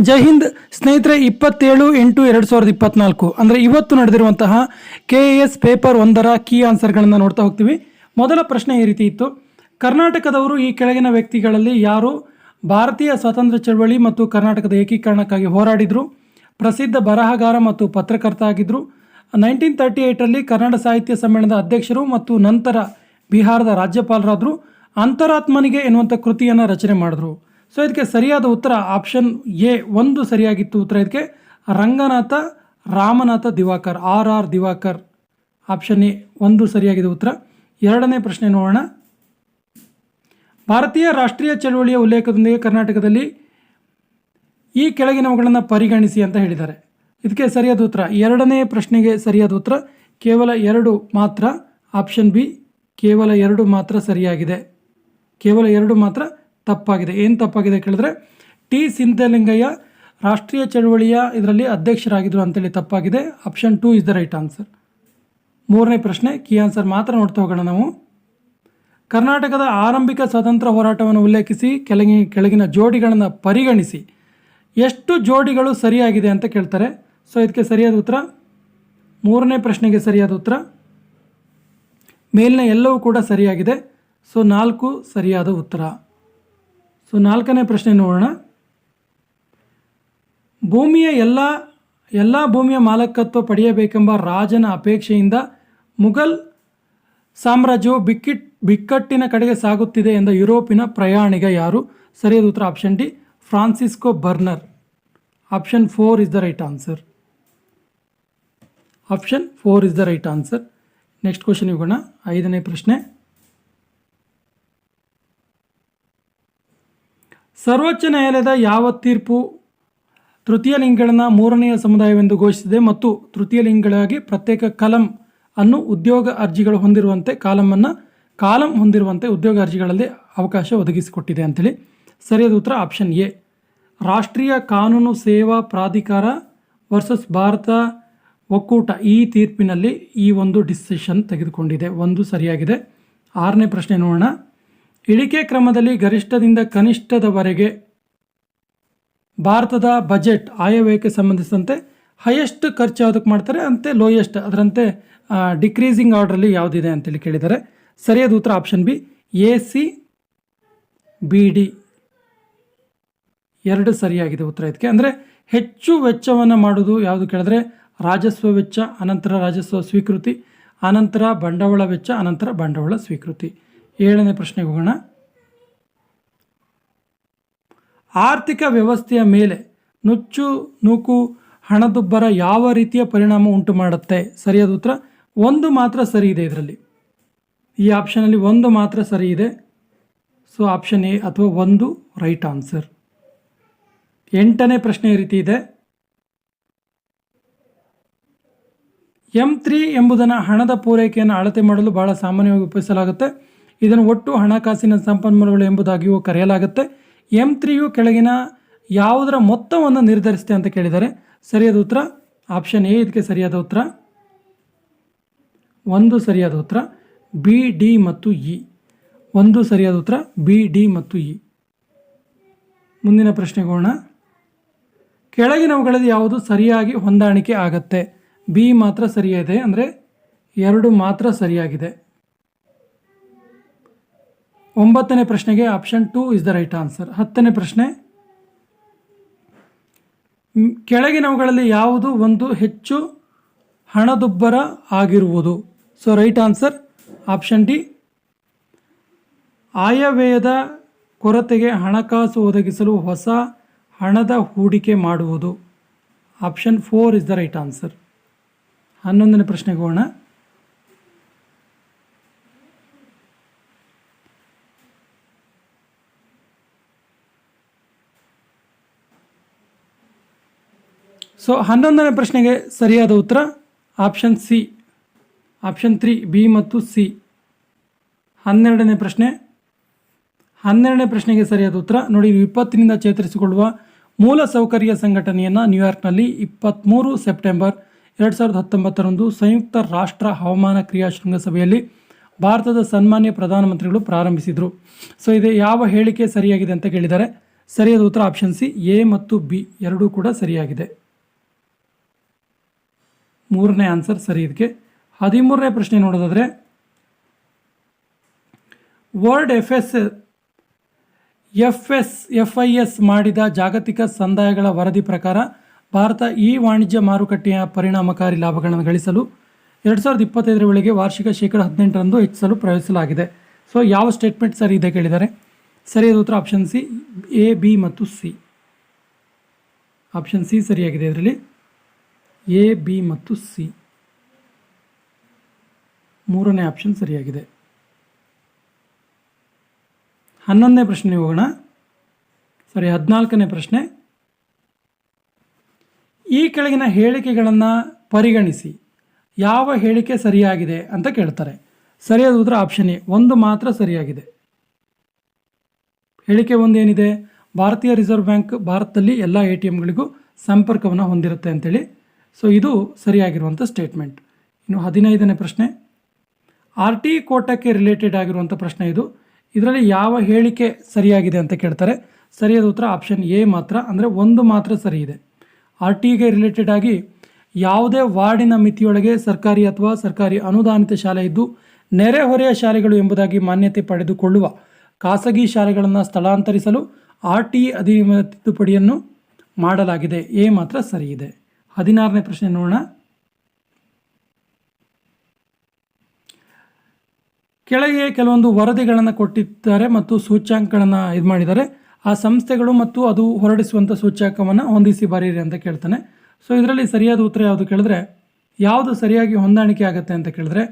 ಜೈ ಹಿಂದ್ ಸ್ನೇಹಿತರೆ, 27/8/2024 ಅಂದರೆ ಇವತ್ತು ನಡೆದಿರುವಂತಹ KAS ಪೇಪರ್ 1ರ ಕೀ ಆನ್ಸರ್ಗಳನ್ನು ನೋಡ್ತಾ ಹೋಗ್ತೀವಿ. ಮೊದಲ ಪ್ರಶ್ನೆ ಈ ರೀತಿ ಇತ್ತು: ಕರ್ನಾಟಕದವರು ಈ ಕೆಳಗಿನ ವ್ಯಕ್ತಿಗಳಲ್ಲಿ ಯಾರು ಭಾರತೀಯ ಸ್ವಾತಂತ್ರ್ಯ ಚಳವಳಿ ಮತ್ತು ಕರ್ನಾಟಕದ ಏಕೀಕರಣಕ್ಕಾಗಿ ಹೋರಾಡಿದರು? ಪ್ರಸಿದ್ಧ ಬರಹಗಾರ ಮತ್ತು ಪತ್ರಕರ್ತ ಆಗಿದ್ದರು. 1938ರಲ್ಲಿ ಕನ್ನಡ ಸಾಹಿತ್ಯ ಸಮ್ಮೇಳನದ ಅಧ್ಯಕ್ಷರು ಮತ್ತು ನಂತರ ಬಿಹಾರದ ರಾಜ್ಯಪಾಲರಾದರು. ಅಂತರಾತ್ಮನಿಗೆ ಎನ್ನುವಂಥ ಕೃತಿಯನ್ನು ರಚನೆ ಮಾಡಿದ್ರು. ಸೊ ಇದಕ್ಕೆ ಸರಿಯಾದ ಉತ್ತರ ಆಪ್ಷನ್ ಎ ಒಂದು ಸರಿಯಾಗಿತ್ತು. ಉತ್ತರ ಇದಕ್ಕೆ Ranganatha Ramanatha Diwakar, RR Diwakar. Option A ಒಂದು ಸರಿಯಾಗಿದೆ ಉತ್ತರ. ಎರಡನೇ ಪ್ರಶ್ನೆ ನೋಡೋಣ. ಭಾರತೀಯ ರಾಷ್ಟ್ರೀಯ ಚಳವಳಿಯ ಉಲ್ಲೇಖದೊಂದಿಗೆ ಕರ್ನಾಟಕದಲ್ಲಿ ಈ ಕೆಳಗಿನವುಗಳನ್ನು ಪರಿಗಣಿಸಿ ಅಂತ ಹೇಳಿದ್ದಾರೆ. ಇದಕ್ಕೆ ಸರಿಯಾದ ಉತ್ತರ, ಎರಡನೇ ಪ್ರಶ್ನೆಗೆ ಸರಿಯಾದ ಉತ್ತರ ಕೇವಲ 2 ಮಾತ್ರ. ಆಪ್ಷನ್ ಬಿ ಕೇವಲ 2 ಮಾತ್ರ ಸರಿಯಾಗಿದೆ. ಕೇವಲ 2 ಮಾತ್ರ ತಪ್ಪಾಗಿದೆ. ಏನು ತಪ್ಪಾಗಿದೆ ಕೇಳಿದ್ರೆ, ಟಿ ಸಿದ್ದಲಿಂಗಯ್ಯ ರಾಷ್ಟ್ರೀಯ ಚಳವಳಿಯ ಇದರಲ್ಲಿ ಅಧ್ಯಕ್ಷರಾಗಿದ್ದರು ಅಂತೇಳಿ ತಪ್ಪಾಗಿದೆ. Option 2 is the right answer. ಮೂರನೇ ಪ್ರಶ್ನೆ ಕೀ ಆನ್ಸರ್ ಮಾತ್ರ ನೋಡ್ತಾ ಹೋಗೋಣ ನಾವು. ಕರ್ನಾಟಕದ ಆರಂಭಿಕ ಸ್ವತಂತ್ರ ಹೋರಾಟವನ್ನು ಉಲ್ಲೇಖಿಸಿ ಕೆಳಗಿನ ಜೋಡಿಗಳನ್ನು ಪರಿಗಣಿಸಿ ಎಷ್ಟು ಜೋಡಿಗಳು ಸರಿಯಾಗಿದೆ ಅಂತ ಕೇಳ್ತಾರೆ. ಸೊ ಇದಕ್ಕೆ ಸರಿಯಾದ ಉತ್ತರ, ಮೂರನೇ ಪ್ರಶ್ನೆಗೆ ಸರಿಯಾದ ಉತ್ತರ ಮೇಲಿನ ಎಲ್ಲವೂ ಕೂಡ ಸರಿಯಾಗಿದೆ. ಸೊ 4 ಸರಿಯಾದ ಉತ್ತರ. ಸೊ 4ನೇ ಪ್ರಶ್ನೆ ನೋಡೋಣ. ಭೂಮಿಯ ಎಲ್ಲ ಭೂಮಿಯ ಮಾಲಕತ್ವ ಪಡೆಯಬೇಕೆಂಬ ರಾಜನ ಅಪೇಕ್ಷೆಯಿಂದ ಮುಘಲ್ ಸಾಮ್ರಾಜ್ಯವು ಬಿಕ್ಕಟ್ಟಿನ ಕಡೆಗೆ ಸಾಗುತ್ತಿದೆ ಎಂದ ಯುರೋಪಿನ ಪ್ರಯಾಣಿಗ ಯಾರು? ಸರಿಯಾದ ಉತ್ತರ option D Francisco burner. Option 4 is the right answer. Option 4 is the right answer. Next question ಹೋಗೋಣ. 5ನೇ ಪ್ರಶ್ನೆ. ಸರ್ವೋಚ್ಚ ನ್ಯಾಯಾಲಯದ ಯಾವ ತೀರ್ಪು ತೃತೀಯ ಲಿಂಗಗಳನ್ನು ಮೂರನೆಯ ಸಮುದಾಯವೆಂದು ಘೋಷಿಸಿದೆ ಮತ್ತು ತೃತೀಯ ಲಿಂಗಗಳಾಗಿ ಪ್ರತ್ಯೇಕ ಕಾಲಮ್ ಅನ್ನು ಉದ್ಯೋಗ ಅರ್ಜಿಗಳು ಹೊಂದಿರುವಂತೆ ಕಾಲಮ್ ಹೊಂದಿರುವಂತೆ ಉದ್ಯೋಗ ಅರ್ಜಿಗಳಲ್ಲಿ ಅವಕಾಶ ಒದಗಿಸಿಕೊಟ್ಟಿದೆ ಅಂತೇಳಿ? ಸರಿಯಾದ ಉತ್ತರ ಆಪ್ಷನ್ ಎ ರಾಷ್ಟ್ರೀಯ ಕಾನೂನು ಸೇವಾ ಪ್ರಾಧಿಕಾರ ವರ್ಸಸ್ ಭಾರತ ಒಕ್ಕೂಟ ಈ ತೀರ್ಪಿನಲ್ಲಿ ಈ ಒಂದು ಡಿಸಿಷನ್ ತೆಗೆದುಕೊಂಡಿದೆ. ಒಂದು ಸರಿಯಾಗಿದೆ. 6ನೇ ಪ್ರಶ್ನೆ ನೋಡೋಣ. ಇಳಿಕೆ ಕ್ರಮದಲ್ಲಿ ಗರಿಷ್ಠದಿಂದ ಕನಿಷ್ಠದವರೆಗೆ ಭಾರತದ ಬಜೆಟ್ ಆಯವ್ಯಯಕ್ಕೆ ಸಂಬಂಧಿಸಿದಂತೆ ಹೈಯೆಸ್ಟ್ ಖರ್ಚು ಯಾವುದಕ್ಕೆ ಮಾಡ್ತಾರೆ ಅಂತೆ ಲೋಯೆಸ್ಟ್ ಅದರಂತೆ ಡಿಕ್ರೀಸಿಂಗ್ ಆರ್ಡ್ರಲ್ಲಿ ಯಾವುದಿದೆ ಅಂತೇಳಿ ಕೇಳಿದ್ದಾರೆ. ಸರಿಯಾದ ಉತ್ತರ ಆಪ್ಷನ್ ಬಿ ACBD 2 ಸರಿಯಾಗಿದೆ ಉತ್ತರ ಇದಕ್ಕೆ. ಅಂದರೆ ಹೆಚ್ಚು ವೆಚ್ಚವನ್ನು ಮಾಡೋದು ಯಾವುದು ಕೇಳಿದ್ರೆ ರಾಜಸ್ವ ವೆಚ್ಚ, ಅನಂತರ ರಾಜಸ್ವ ಸ್ವೀಕೃತಿ, ಅನಂತರ ಬಂಡವಾಳ ವೆಚ್ಚ, ಅನಂತರ ಬಂಡವಾಳ ಸ್ವೀಕೃತಿ. 7ನೇ ಪ್ರಶ್ನೆಗೆ ಹೋಗೋಣ. ಆರ್ಥಿಕ ವ್ಯವಸ್ಥೆಯ ಮೇಲೆ ನುಚ್ಚು ನೂಕು ಹಣದುಬ್ಬರ ಯಾವ ರೀತಿಯ ಪರಿಣಾಮ ಉಂಟು ಮಾಡುತ್ತೆ? ಸರಿಯಾದ ಉತ್ತರ ಒಂದು ಮಾತ್ರ ಸರಿ ಇದೆ ಇದರಲ್ಲಿ. ಈ ಆಪ್ಷನಲ್ಲಿ ಒಂದು ಮಾತ್ರ ಸರಿ ಇದೆ. ಸೊ ಆಪ್ಷನ್ ಎ ಅಥವಾ 1 ರೈಟ್ ಆನ್ಸರ್. 8ನೇ ಪ್ರಶ್ನೆ ಈ ರೀತಿ ಇದೆ. M3 ಎಂಬುದನ್ನು ಹಣದ ಪೂರೈಕೆಯನ್ನು ಅಳತೆ ಮಾಡಲು ಬಹಳ ಸಾಮಾನ್ಯವಾಗಿ ಉಪಯೋಗಿಸಲಾಗುತ್ತೆ. ಇದನ್ನು ಒಟ್ಟು ಹಣಕಾಸಿನ ಸಂಪನ್ಮೂಲಗಳು ಎಂಬುದಾಗಿಯೂ ಕರೆಯಲಾಗುತ್ತೆ. M3ಯು ಕೆಳಗಿನ ಯಾವುದರ ಮೊತ್ತವನ್ನು ನಿರ್ಧರಿಸುತ್ತೆ ಅಂತ ಕೇಳಿದ್ದಾರೆ. ಸರಿಯಾದ ಉತ್ತರ ಆಪ್ಷನ್ ಎ ಇದಕ್ಕೆ ಸರಿಯಾದ ಉತ್ತರ. 1 ಸರಿಯಾದ ಉತ್ತರ B, D ಮತ್ತು E. 1 ಸರಿಯಾದ ಉತ್ತರ B, D ಮತ್ತು E. ಮುಂದಿನ ಪ್ರಶ್ನೆಗೆ ಹೋಗೋಣ. ಕೆಳಗಿನವುಗಳಲ್ಲಿ ಯಾವುದು ಸರಿಯಾಗಿ ಹೊಂದಾಣಿಕೆ ಆಗತ್ತೆ? B ಮಾತ್ರ ಸರಿಯಾಗಿದೆ, ಅಂದರೆ 2 ಮಾತ್ರ ಸರಿಯಾಗಿದೆ. 9ನೇ ಪ್ರಶ್ನೆಗೆ option 2 is the right answer. 10ನೇ ಪ್ರಶ್ನೆ. ಕೆಳಗಿನವುಗಳಲ್ಲಿ ಯಾವುದು ಒಂದು ಹೆಚ್ಚು ಹಣದುಬ್ಬರ ಆಗಿರುವುದು? So right answer option D ಆಯವ್ಯಯದ ಕೊರತೆಗೆ ಹಣಕಾಸು ಒದಗಿಸಲು ಹೊಸ ಹಣದ ಹೂಡಿಕೆ ಮಾಡುವುದು. Option 4 is the right answer. 11ನೇ ಪ್ರಶ್ನೆಗೆ ಹೋಗೋಣ. ಸೊ 11ನೇ ಪ್ರಶ್ನೆಗೆ ಸರಿಯಾದ ಉತ್ತರ ಆಪ್ಷನ್ ಸಿ, ಆಪ್ಷನ್ 3 B ಮತ್ತು C. 12ನೇ ಪ್ರಶ್ನೆ. 12ನೇ ಪ್ರಶ್ನೆಗೆ ಸರಿಯಾದ ಉತ್ತರ ನೋಡಿ, ವಿಪತ್ತಿನಿಂದ ಚೇತರಿಸಿಕೊಳ್ಳುವ ಮೂಲ ಸೌಕರ್ಯ ಸಂಘಟನೆಯನ್ನು ನ್ಯೂಯಾರ್ಕ್ನಲ್ಲಿ 23 ಸೆಪ್ಟೆಂಬರ್ 2019ರಂದು ಸಂಯುಕ್ತ ರಾಷ್ಟ್ರ ಹವಾಮಾನ ಕ್ರಿಯಾ ಶೃಂಗಸಭೆಯಲ್ಲಿ ಭಾರತದ ಸನ್ಮಾನ್ಯ ಪ್ರಧಾನಮಂತ್ರಿಗಳು ಪ್ರಾರಂಭಿಸಿದರು. ಸೊ ಇದು ಯಾವ ಹೇಳಿಕೆ ಸರಿಯಾಗಿದೆ ಅಂತ ಕೇಳಿದ್ದಾರೆ. ಸರಿಯಾದ ಉತ್ತರ ಆಪ್ಷನ್ ಸಿ ಎ ಮತ್ತು ಬಿ ಎರಡೂ ಕೂಡ ಸರಿಯಾಗಿದೆ. ಮೂರನೇ ಆನ್ಸರ್ ಸರಿ. ಇದಕ್ಕೆ 13ನೇ ಪ್ರಶ್ನೆ ನೋಡೋದಾದರೆ, ವರ್ಲ್ಡ್ FIS ಮಾಡಿದ ಜಾಗತಿಕ ಸಂದಾಯಗಳ ವರದಿ ಪ್ರಕಾರ ಭಾರತ ಈ ವಾಣಿಜ್ಯ ಮಾರುಕಟ್ಟೆಯ ಪರಿಣಾಮಕಾರಿ ಲಾಭಗಳನ್ನು ಗಳಿಸಲು 2025 ವೇಳೆಗೆ ವಾರ್ಷಿಕ %18 ಹೆಚ್ಚಿಸಲು ಪ್ರಯತ್ನಿಸಲಾಗಿದೆ. ಸೊ ಯಾವ ಸ್ಟೇಟ್ಮೆಂಟ್ ಸರಿ ಇದೆ ಕೇಳಿದ್ದಾರೆ. ಸರಿಯಾದ ಉತ್ತರ ಆಪ್ಷನ್ ಸಿ ಎ, ಬಿ ಮತ್ತು ಸಿ. ಆಪ್ಷನ್ ಸಿ ಸರಿಯಾಗಿದೆ. ಇದರಲ್ಲಿ ಎ, ಬಿ ಮತ್ತು ಸಿ ಮೂರನೇ ಆಪ್ಷನ್ ಸರಿಯಾಗಿದೆ. 11ನೇ ಪ್ರಶ್ನೆ ಹೋಗೋಣ. 14ನೇ ಪ್ರಶ್ನೆ, ಈ ಕೆಳಗಿನ ಹೇಳಿಕೆಗಳನ್ನು ಪರಿಗಣಿಸಿ ಯಾವ ಹೇಳಿಕೆ ಸರಿಯಾಗಿದೆ ಅಂತ ಕೇಳ್ತಾರೆ. ಸರಿಯಾದ ಉತ್ತರ ಆಪ್ಷನ್ ಎ, ಒಂದು ಮಾತ್ರ ಸರಿಯಾಗಿದೆ. ಹೇಳಿಕೆ ಒಂದು ಏನಿದೆ, ಭಾರತೀಯ ರಿಸರ್ವ್ ಬ್ಯಾಂಕ್ ಭಾರತದಲ್ಲಿ ಎಲ್ಲ ATMಗಳಿಗೂ ಸಂಪರ್ಕವನ್ನು ಹೊಂದಿರುತ್ತೆ ಅಂತೇಳಿ. ಸೊ ಇದು ಸರಿಯಾಗಿರುವಂಥ ಸ್ಟೇಟ್ಮೆಂಟ್. ಇನ್ನು 15ನೇ ಪ್ರಶ್ನೆ, RT ಕೋಟಕ್ಕೆ ರಿಲೇಟೆಡ್ ಆಗಿರುವಂಥ ಪ್ರಶ್ನೆ ಇದು. ಇದರಲ್ಲಿ ಯಾವ ಹೇಳಿಕೆ ಸರಿಯಾಗಿದೆ ಅಂತ ಕೇಳ್ತಾರೆ. ಸರಿಯಾದ ಉತ್ತರ ಆಪ್ಷನ್ ಎ ಮಾತ್ರ, ಅಂದರೆ ಒಂದು ಮಾತ್ರ ಸರಿ ಇದೆ. RTಗೆ ರಿಲೇಟೆಡ್ ಆಗಿ ಯಾವುದೇ ವಾರ್ಡಿನ ಮಿತಿಯೊಳಗೆ ಸರ್ಕಾರಿ ಅಥವಾ ಸರ್ಕಾರಿ ಅನುದಾನಿತ ಶಾಲೆ ಇದ್ದು ನೆರೆಹೊರೆಯ ಶಾಲೆಗಳು ಎಂಬುದಾಗಿ ಮಾನ್ಯತೆ ಪಡೆದುಕೊಳ್ಳುವ ಖಾಸಗಿ ಶಾಲೆಗಳನ್ನು ಸ್ಥಳಾಂತರಿಸಲು RT ಅಧಿನಿಯಮ ತಿದ್ದುಪಡಿಯನ್ನು ಮಾಡಲಾಗಿದೆ. ಎ ಮಾತ್ರ ಸರಿ ಇದೆ. 16ನೇ ಪ್ರಶ್ನೆ ನೋಡೋಣ. ಕೆಳಗೆ ಕೆಲವೊಂದು ವರದಿಗಳನ್ನು ಕೊಟ್ಟಿದ್ದಾರೆ ಮತ್ತು ಸೂಚ್ಯಾಂಕಗಳನ್ನು ಇದು ಮಾಡಿದ್ದಾರೆ. ಆ ಸಂಸ್ಥೆಗಳು ಮತ್ತು ಅದು ಹೊರಡಿಸುವಂಥ ಸೂಚ್ಯಾಂಕವನ್ನು ಹೊಂದಿಸಿ ಬರೀರಿ ಅಂತ ಕೇಳ್ತಾನೆ. ಸೊ ಇದರಲ್ಲಿ ಸರಿಯಾದ ಉತ್ತರ ಯಾವುದು ಕೇಳಿದ್ರೆ, ಯಾವುದು ಸರಿಯಾಗಿ ಹೊಂದಾಣಿಕೆ ಆಗುತ್ತೆ ಅಂತ ಕೇಳಿದ್ರೆ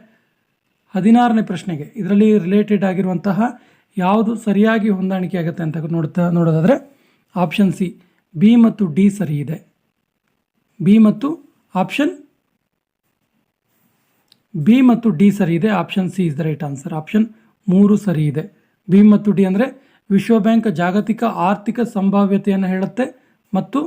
16ನೇ ಪ್ರಶ್ನೆಗೆ ಇದರಲ್ಲಿ ರಿಲೇಟೆಡ್ ಆಗಿರುವಂತಹ ಯಾವುದು ಸರಿಯಾಗಿ ಹೊಂದಾಣಿಕೆ ಆಗುತ್ತೆ ಅಂತ ನೋಡೋದಾದರೆ ಆಪ್ಷನ್ ಸಿ ಬಿ ಮತ್ತು ಡಿ ಸರಿ ಇದೆ. ಬಿ ಮತ್ತು ಬಿ ಮತ್ತು ಡಿ ಸರಿ ಇದೆ. Option C is the right answer. Option 3 ಸರಿ ಇದೆ. ಬಿ ಮತ್ತು ಡಿ ಅಂದರೆ ವಿಶ್ವ ಬ್ಯಾಂಕ್ ಜಾಗತಿಕ ಆರ್ಥಿಕ ಸಂಭಾವ್ಯತೆಯನ್ನು ಹೇಳುತ್ತೆ ಮತ್ತು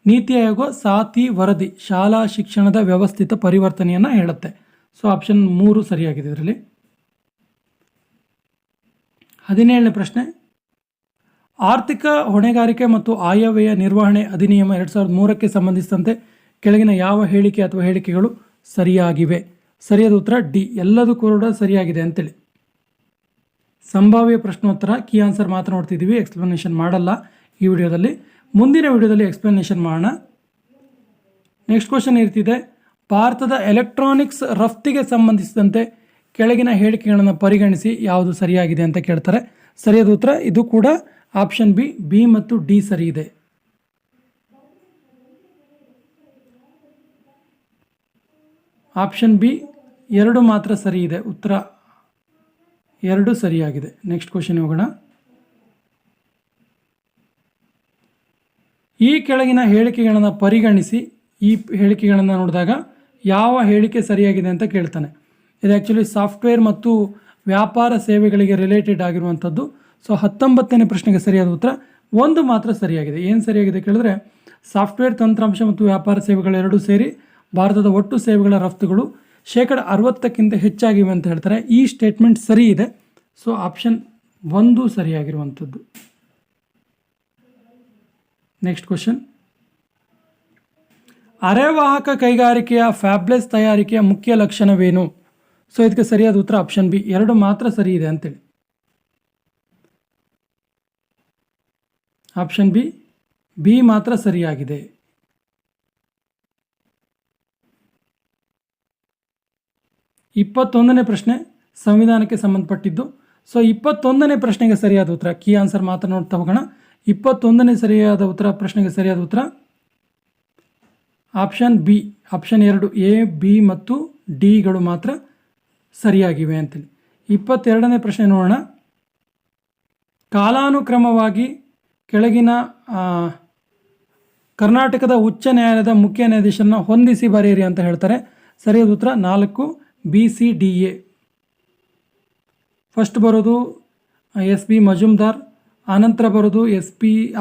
ನೀತಿ ಆಯೋಗ ಸಾತಿ ವರದಿ ಶಾಲಾ ಶಿಕ್ಷಣದ ವ್ಯವಸ್ಥಿತ ಪರಿವರ್ತನೆಯನ್ನು ಹೇಳುತ್ತೆ. ಸೊ ಆಪ್ಷನ್ 3 ಸರಿಯಾಗಿದೆ ಇದರಲ್ಲಿ. 17ನೇ ಪ್ರಶ್ನೆ, ಆರ್ಥಿಕ ಹೊಣೆಗಾರಿಕೆ ಮತ್ತು ಆಯವ್ಯಯ ನಿರ್ವಹಣೆ ಅಧಿನಿಯಮ 2003ಕ್ಕೆ ಸಂಬಂಧಿಸಿದಂತೆ ಕೆಳಗಿನ ಯಾವ ಹೇಳಿಕೆ ಅಥವಾ ಹೇಳಿಕೆಗಳು ಸರಿಯಾಗಿವೆ. ಸರಿಯಾದ ಉತ್ತರ ಡಿ, ಎಲ್ಲದೂ ಕೂಡ ಸರಿಯಾಗಿದೆ ಅಂತೇಳಿ. ಸಂಭಾವ್ಯ ಪ್ರಶ್ನೋತ್ತರ ಕೀ ಆನ್ಸರ್ ಮಾತ್ರ ನೋಡ್ತಿದ್ದೀವಿ, ಎಕ್ಸ್ಪ್ಲನೇಷನ್ ಮಾಡಲ್ಲ ಈ ವಿಡಿಯೋದಲ್ಲಿ. ಮುಂದಿನ ವಿಡಿಯೋದಲ್ಲಿ ಎಕ್ಸ್ಪ್ಲನೇಷನ್ ಮಾಡೋಣ. ನೆಕ್ಸ್ಟ್ ಕ್ವಶನ್ ಇರ್ತಿದೆ, ಭಾರತದ ಎಲೆಕ್ಟ್ರಾನಿಕ್ಸ್ ರಫ್ತಿಗೆ ಸಂಬಂಧಿಸಿದಂತೆ ಕೆಳಗಿನ ಹೇಳಿಕೆಗಳನ್ನು ಪರಿಗಣಿಸಿ ಯಾವುದು ಸರಿಯಾಗಿದೆ ಅಂತ ಕೇಳ್ತಾರೆ. ಸರಿಯಾದ ಉತ್ತರ ಇದು ಕೂಡ ಆಪ್ಷನ್ ಬಿ, ಬಿ ಮತ್ತು ಡಿ ಸರಿ ಇದೆ. ಆಪ್ಷನ್ ಬಿ 2 ಮಾತ್ರ ಸರಿ ಇದೆ. ಉತ್ತರ 2 ಸರಿಯಾಗಿದೆ. ನೆಕ್ಸ್ಟ್ ಕ್ವಶನ್ ಹೋಗೋಣ. ಈ ಕೆಳಗಿನ ಹೇಳಿಕೆಗಳನ್ನು ಪರಿಗಣಿಸಿ ಈ ಹೇಳಿಕೆಗಳನ್ನು ನೋಡಿದಾಗ ಯಾವ ಹೇಳಿಕೆ ಸರಿಯಾಗಿದೆ ಅಂತ ಕೇಳ್ತಾನೆ. ಇದು ಆ್ಯಕ್ಚುಲಿ ಸಾಫ್ಟ್ವೇರ್ ಮತ್ತು ವ್ಯಾಪಾರ ಸೇವೆಗಳಿಗೆ ರಿಲೇಟೆಡ್ ಆಗಿರುವಂಥದ್ದು. ಸೊ 19ನೇ ಪ್ರಶ್ನೆಗೆ ಸರಿಯಾದ ಉತ್ತರ 1 ಮಾತ್ರ ಸರಿಯಾಗಿದೆ. ಏನು ಸರಿಯಾಗಿದೆ ಕೇಳಿದ್ರೆ, ಸಾಫ್ಟ್ವೇರ್ ತಂತ್ರಾಂಶ ಮತ್ತು ವ್ಯಾಪಾರ ಸೇವೆಗಳೆರಡೂ ಸೇರಿ ಭಾರತದ ಒಟ್ಟು ಸೇವೆಗಳ ರಫ್ತುಗಳು 60% ಹೆಚ್ಚಾಗಿವೆ ಅಂತ ಹೇಳ್ತಾರೆ. ಈ ಸ್ಟೇಟ್ಮೆಂಟ್ ಸರಿ ಇದೆ. So option 1 ಸರಿಯಾಗಿರುವಂಥದ್ದು. ನೆಕ್ಸ್ಟ್ ಕ್ವಶನ್, ಅರೆವಾಹಕ ಕೈಗಾರಿಕೆಯ ಫ್ಯಾಬ್ಲೆಸ್ ತಯಾರಿಕೆಯ ಮುಖ್ಯ ಲಕ್ಷಣವೇನು? ಸೊ ಇದಕ್ಕೆ ಸರಿಯಾದ ಉತ್ತರ ಆಪ್ಷನ್ ಬಿ, 2 ಮಾತ್ರ ಸರಿ ಇದೆ ಅಂತೇಳಿ. ಆಪ್ಷನ್ ಬಿ, ಬಿ ಮಾತ್ರ ಸರಿಯಾಗಿದೆ. 21ನೇ ಪ್ರಶ್ನೆ ಸಂವಿಧಾನಕ್ಕೆ ಸಂಬಂಧಪಟ್ಟಿದ್ದು. ಸೊ 21ನೇ ಪ್ರಶ್ನೆಗೆ ಸರಿಯಾದ ಉತ್ತರ ಕೀ ಆನ್ಸರ್ ಮಾತ್ರ ನೋಡ್ತಾ ಹೋಗೋಣ. 21ನೇ ಸರಿಯಾದ ಉತ್ತರ ಪ್ರಶ್ನೆಗೆ ಸರಿಯಾದ ಉತ್ತರ option B. Option 2 A, B ಮತ್ತು ಡಿಗಳು ಮಾತ್ರ ಸರಿಯಾಗಿವೆ ಅಂತೇಳಿ. 22ನೇ ಪ್ರಶ್ನೆ ನೋಡೋಣ. ಕಾಲಾನುಕ್ರಮವಾಗಿ ಕೆಳಗಿನ ಕರ್ನಾಟಕದ ಉಚ್ಚ ನ್ಯಾಯಾಲಯದ ಮುಖ್ಯ ನ್ಯಾಯಾಧೀಶರನ್ನು ಹೊಂದಿಸಿ ಬರೆಯಿರಿ ಅಂತ ಹೇಳ್ತಾರೆ. ಸರಿಯಾದ ಉತ್ತರ 4 B, C, D, A. First ಬರೋದು ಎಸ್ ಬಿ ಮಜುಮ್ದಾರ್, ಆನಂತರ ಬರೋದು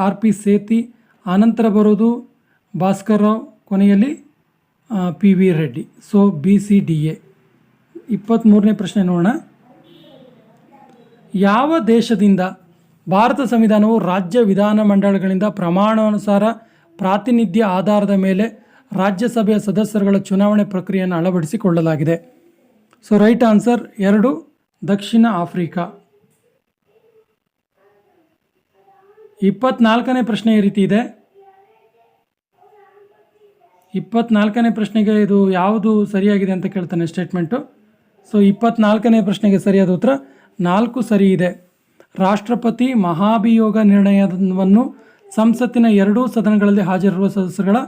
ಆರ್ ಪಿ ಸೇತಿ, ಆನಂತರ ಬರೋದು ಭಾಸ್ಕರ್ ರಾವ್, ಕೊನೆಯಲ್ಲಿ P V Reddy. So B, C, D, A. 23ನೇ ಪ್ರಶ್ನೆ ನೋಡೋಣ. ಯಾವ ದೇಶದಿಂದ ಭಾರತ ಸಂವಿಧಾನವು ರಾಜ್ಯ ವಿಧಾನಮಂಡಲಗಳಿಂದ ಪ್ರಮಾಣಾನುಸಾರ ಪ್ರಾತಿನಿಧ್ಯ ಆಧಾರದ ಮೇಲೆ ರಾಜ್ಯಸಭೆಯ ಸದಸ್ಯರುಗಳ ಚುನಾವಣೆ ಪ್ರಕ್ರಿಯೆಯನ್ನು ಅಳವಡಿಸಿಕೊಳ್ಳಲಾಗಿದೆ. ಸೊ ರೈಟ್ ಆನ್ಸರ್ 2 ದಕ್ಷಿಣ ಆಫ್ರಿಕಾ. 24ನೇ ಪ್ರಶ್ನೆ ಈ ರೀತಿ ಇದೆ. 24ನೇ ಪ್ರಶ್ನೆಗೆ ಇದು ಯಾವುದು ಸರಿಯಾಗಿದೆ ಅಂತ ಕೇಳ್ತಾನೆ ಸ್ಟೇಟ್ಮೆಂಟು. ಸೊ 24ನೇ ಪ್ರಶ್ನೆಗೆ ಸರಿಯಾದ ಉತ್ತರ 4 ಸರಿ ಇದೆ. ರಾಷ್ಟ್ರಪತಿ ಮಹಾಭಿಯೋಗ ನಿರ್ಣಯವನ್ನು ಸಂಸತ್ತಿನ ಎರಡೂ ಸದನಗಳಲ್ಲಿ ಹಾಜರಿರುವ ಸದಸ್ಯರುಗಳ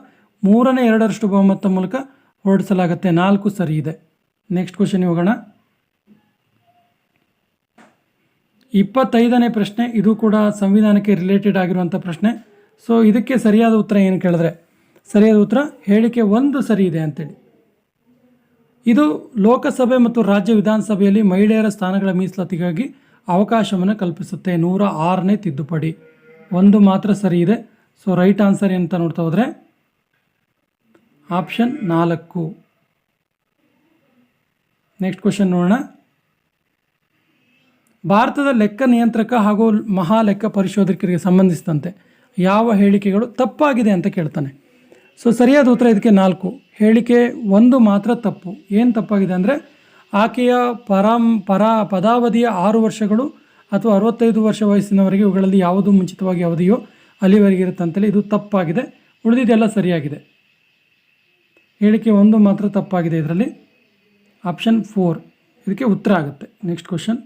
3/2 ಬಹುಮತ ಮೂಲಕ ಹೊರಡಿಸಲಾಗುತ್ತೆ. 4 ಸರಿ ಇದೆ. ನೆಕ್ಸ್ಟ್ ಕ್ವಶನ್ ಹೋಗೋಣ. 25ನೇ ಪ್ರಶ್ನೆ, ಇದು ಕೂಡ ಸಂವಿಧಾನಕ್ಕೆ ರಿಲೇಟೆಡ್ ಆಗಿರುವಂಥ ಪ್ರಶ್ನೆ. ಸೊ ಇದಕ್ಕೆ ಸರಿಯಾದ ಉತ್ತರ ಏನು ಕೇಳಿದ್ರೆ, ಸರಿಯಾದ ಉತ್ತರ ಹೇಳಿಕೆ 1 ಸರಿ ಇದೆ ಅಂತೇಳಿ. ಇದು ಲೋಕಸಭೆ ಮತ್ತು ರಾಜ್ಯ ವಿಧಾನಸಭೆಯಲ್ಲಿ ಮಹಿಳೆಯರ ಸ್ಥಾನಗಳ ಮೀಸಲಾತಿಗಾಗಿ ಅವಕಾಶವನ್ನು ಕಲ್ಪಿಸುತ್ತೆ. 106ನೇ ತಿದ್ದುಪಡಿ. 1 ಮಾತ್ರ ಸರಿ ಇದೆ. ಸೊ ರೈಟ್ ಆನ್ಸರ್ ಏನಂತ ನೋಡ್ತಾ ಹೋದರೆ ಆಪ್ಷನ್ 4. ನೆಕ್ಸ್ಟ್ ಕ್ವಶನ್ ನೋಡೋಣ. ಭಾರತದ ಲೆಕ್ಕ ನಿಯಂತ್ರಕ ಹಾಗೂ ಮಹಾ ಲೆಕ್ಕ ಪರಿಶೋಧಕರಿಗೆ ಸಂಬಂಧಿಸಿದಂತೆ ಯಾವ ಹೇಳಿಕೆಗಳು ತಪ್ಪಾಗಿದೆ ಅಂತ ಕೇಳ್ತಾನೆ. ಸೊ ಸರಿಯಾದ ಉತ್ತರ ಇದಕ್ಕೆ 4. ಹೇಳಿಕೆ 1 ಮಾತ್ರ ತಪ್ಪು. ಏನು ತಪ್ಪಾಗಿದೆ ಅಂದರೆ ಆಕೆಯ ಪದಾವಧಿಯ 6 ವರ್ಷಗಳು ಅಥವಾ 65 ವರ್ಷ ವಯಸ್ಸಿನವರೆಗೆ ಇವುಗಳಲ್ಲಿ ಯಾವುದು ಮುಂಚಿತವಾಗಿ ಅವಧಿಯೋ ಅಲ್ಲಿವರೆಗೆ ಇರುತ್ತೆ ಅಂತೇಳಿ ಇದು ತಪ್ಪಾಗಿದೆ. ಉಳಿದಿದ್ದೆಲ್ಲ ಸರಿಯಾಗಿದೆ. ಹೇಳಿಕೆ 1 ಮಾತ್ರ ತಪ್ಪಾಗಿದೆ. ಇದರಲ್ಲಿ ಆಪ್ಷನ್ 4 ಇದಕ್ಕೆ ಉತ್ತರ ಆಗುತ್ತೆ. Next question.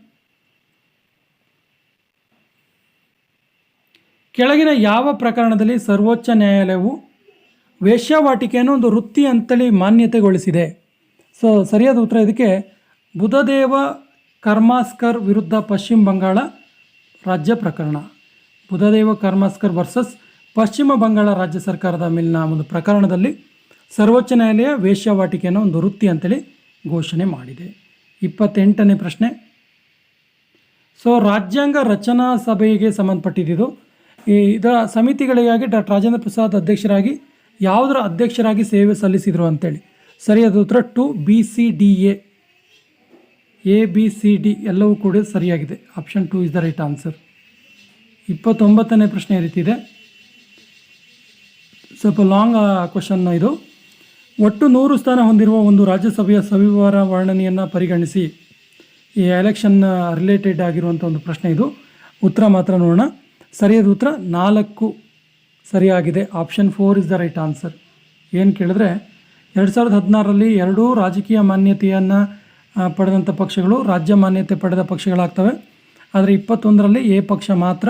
ಕೆಳಗಿನ ಯಾವ ಪ್ರಕರಣದಲ್ಲಿ ಸರ್ವೋಚ್ಚ ನ್ಯಾಯಾಲಯವು ವೇಶ್ಯಾವಾಟಿಕೆಯನ್ನು ಒಂದು ವೃತ್ತಿ ಅಂತೇಳಿ ಮಾನ್ಯತೆಗೊಳಿಸಿದೆ? ಸೊ ಸರಿಯಾದ ಉತ್ತರ ಇದಕ್ಕೆ ಬುಧದೇವ ಕರ್ಮಾಸ್ಕರ್ ವಿರುದ್ಧ ಪಶ್ಚಿಮ ಬಂಗಾಳ ರಾಜ್ಯ ಪ್ರಕರಣ. ಬುಧದೇವ ಕರ್ಮಾಸ್ಕರ್ ವರ್ಸಸ್ ಪಶ್ಚಿಮ ಬಂಗಾಳ ರಾಜ್ಯ ಸರ್ಕಾರದ ಮೇಲಿನ ಒಂದು ಪ್ರಕರಣದಲ್ಲಿ ಸರ್ವೋಚ್ಚ ನ್ಯಾಯಾಲಯ ವೇಶ್ಯಾವಾಟಿಕೆಯನ್ನು ಒಂದು ವೃತ್ತಿ ಅಂತೇಳಿ ಘೋಷಣೆ ಮಾಡಿದೆ. 28ನೇ ಪ್ರಶ್ನೆ. ಸೊ ರಾಜ್ಯಾಂಗ ರಚನಾ ಸಭೆಗೆ ಸಂಬಂಧಪಟ್ಟಿದ್ದು ಇದರ ಸಮಿತಿಗಳಿಗಾಗಿ ಡಾಕ್ಟರ್ ರಾಜೇಂದ್ರ ಪ್ರಸಾದ್ ಅಧ್ಯಕ್ಷರಾಗಿ ಯಾವುದರ ಅಧ್ಯಕ್ಷರಾಗಿ ಸೇವೆ ಸಲ್ಲಿಸಿದರು ಅಂತೇಳಿ. ಸರಿಯಾದ ಉತ್ತರ 2 BCDA. ABCD ಎಲ್ಲವೂ ಕೂಡ ಸರಿಯಾಗಿದೆ. Option 2 is the right answer. 29ನೇ ಪ್ರಶ್ನೆ ಈ ರೀತಿ ಇದೆ. ಸ್ವಲ್ಪ ಲಾಂಗ್ ಕ್ವಶನ್ ಇದು. ಒಟ್ಟು 100 ಸ್ಥಾನ ಹೊಂದಿರುವ ಒಂದು ರಾಜ್ಯಸಭೆಯ ಸವಿವರ ವರ್ಣನೆಯನ್ನು ಪರಿಗಣಿಸಿ. ಈ ಎಲೆಕ್ಷನ್ ರಿಲೇಟೆಡ್ ಆಗಿರುವಂಥ ಒಂದು ಪ್ರಶ್ನೆ ಇದು. ಉತ್ತರ ಮಾತ್ರ ನೋಡೋಣ. ಸರಿಯಾದ ಉತ್ತರ 4 ಸರಿಯಾಗಿದೆ. Option 4 is the right answer. ಏನು ಕೇಳಿದ್ರೆ 2016ರಲ್ಲಿ ಎರಡೂ ರಾಜಕೀಯ ಮಾನ್ಯತೆಯನ್ನು ಪಡೆದಂಥ ಪಕ್ಷಗಳು ರಾಜ್ಯ ಮಾನ್ಯತೆ ಪಡೆದ ಪಕ್ಷಗಳಾಗ್ತವೆ. ಆದರೆ 21ರಲ್ಲಿ ಎ ಪಕ್ಷ ಮಾತ್ರ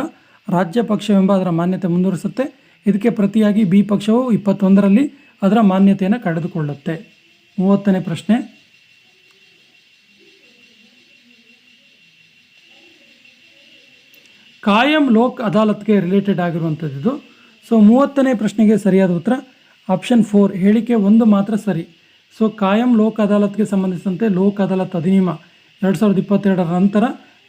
ರಾಜ್ಯ ಪಕ್ಷವೆಂಬ ಅದರ ಮಾನ್ಯತೆ ಮುಂದುವರಿಸುತ್ತೆ. ಇದಕ್ಕೆ ಪ್ರತಿಯಾಗಿ ಬಿ ಪಕ್ಷವು 21ರಲ್ಲಿ ಅದರ ಮಾನ್ಯತೆಯನ್ನು ಕಳೆದುಕೊಳ್ಳುತ್ತೆ. 30ನೇ ಪ್ರಶ್ನೆ. ಕಾಯಂ ಲೋಕ್ ಅದಾಲತ್ಗೆ ರಿಲೇಟೆಡ್ ಆಗಿರುವಂಥದ್ದು. ಸೊ 30ನೇ ಪ್ರಶ್ನೆಗೆ ಸರಿಯಾದ ಉತ್ತರ ಆಪ್ಷನ್ 4. ಹೇಳಿಕೆ 1 ಮಾತ್ರ ಸರಿ. ಸೊ ಕಾಯಂ ಲೋಕ್ ಅದಾಲತ್ಗೆ ಸಂಬಂಧಿಸಿದಂತೆ ಲೋಕ್ ಅದಾಲತ್ ಅಧಿನಿಯಮ 2022ರ ನಂತರ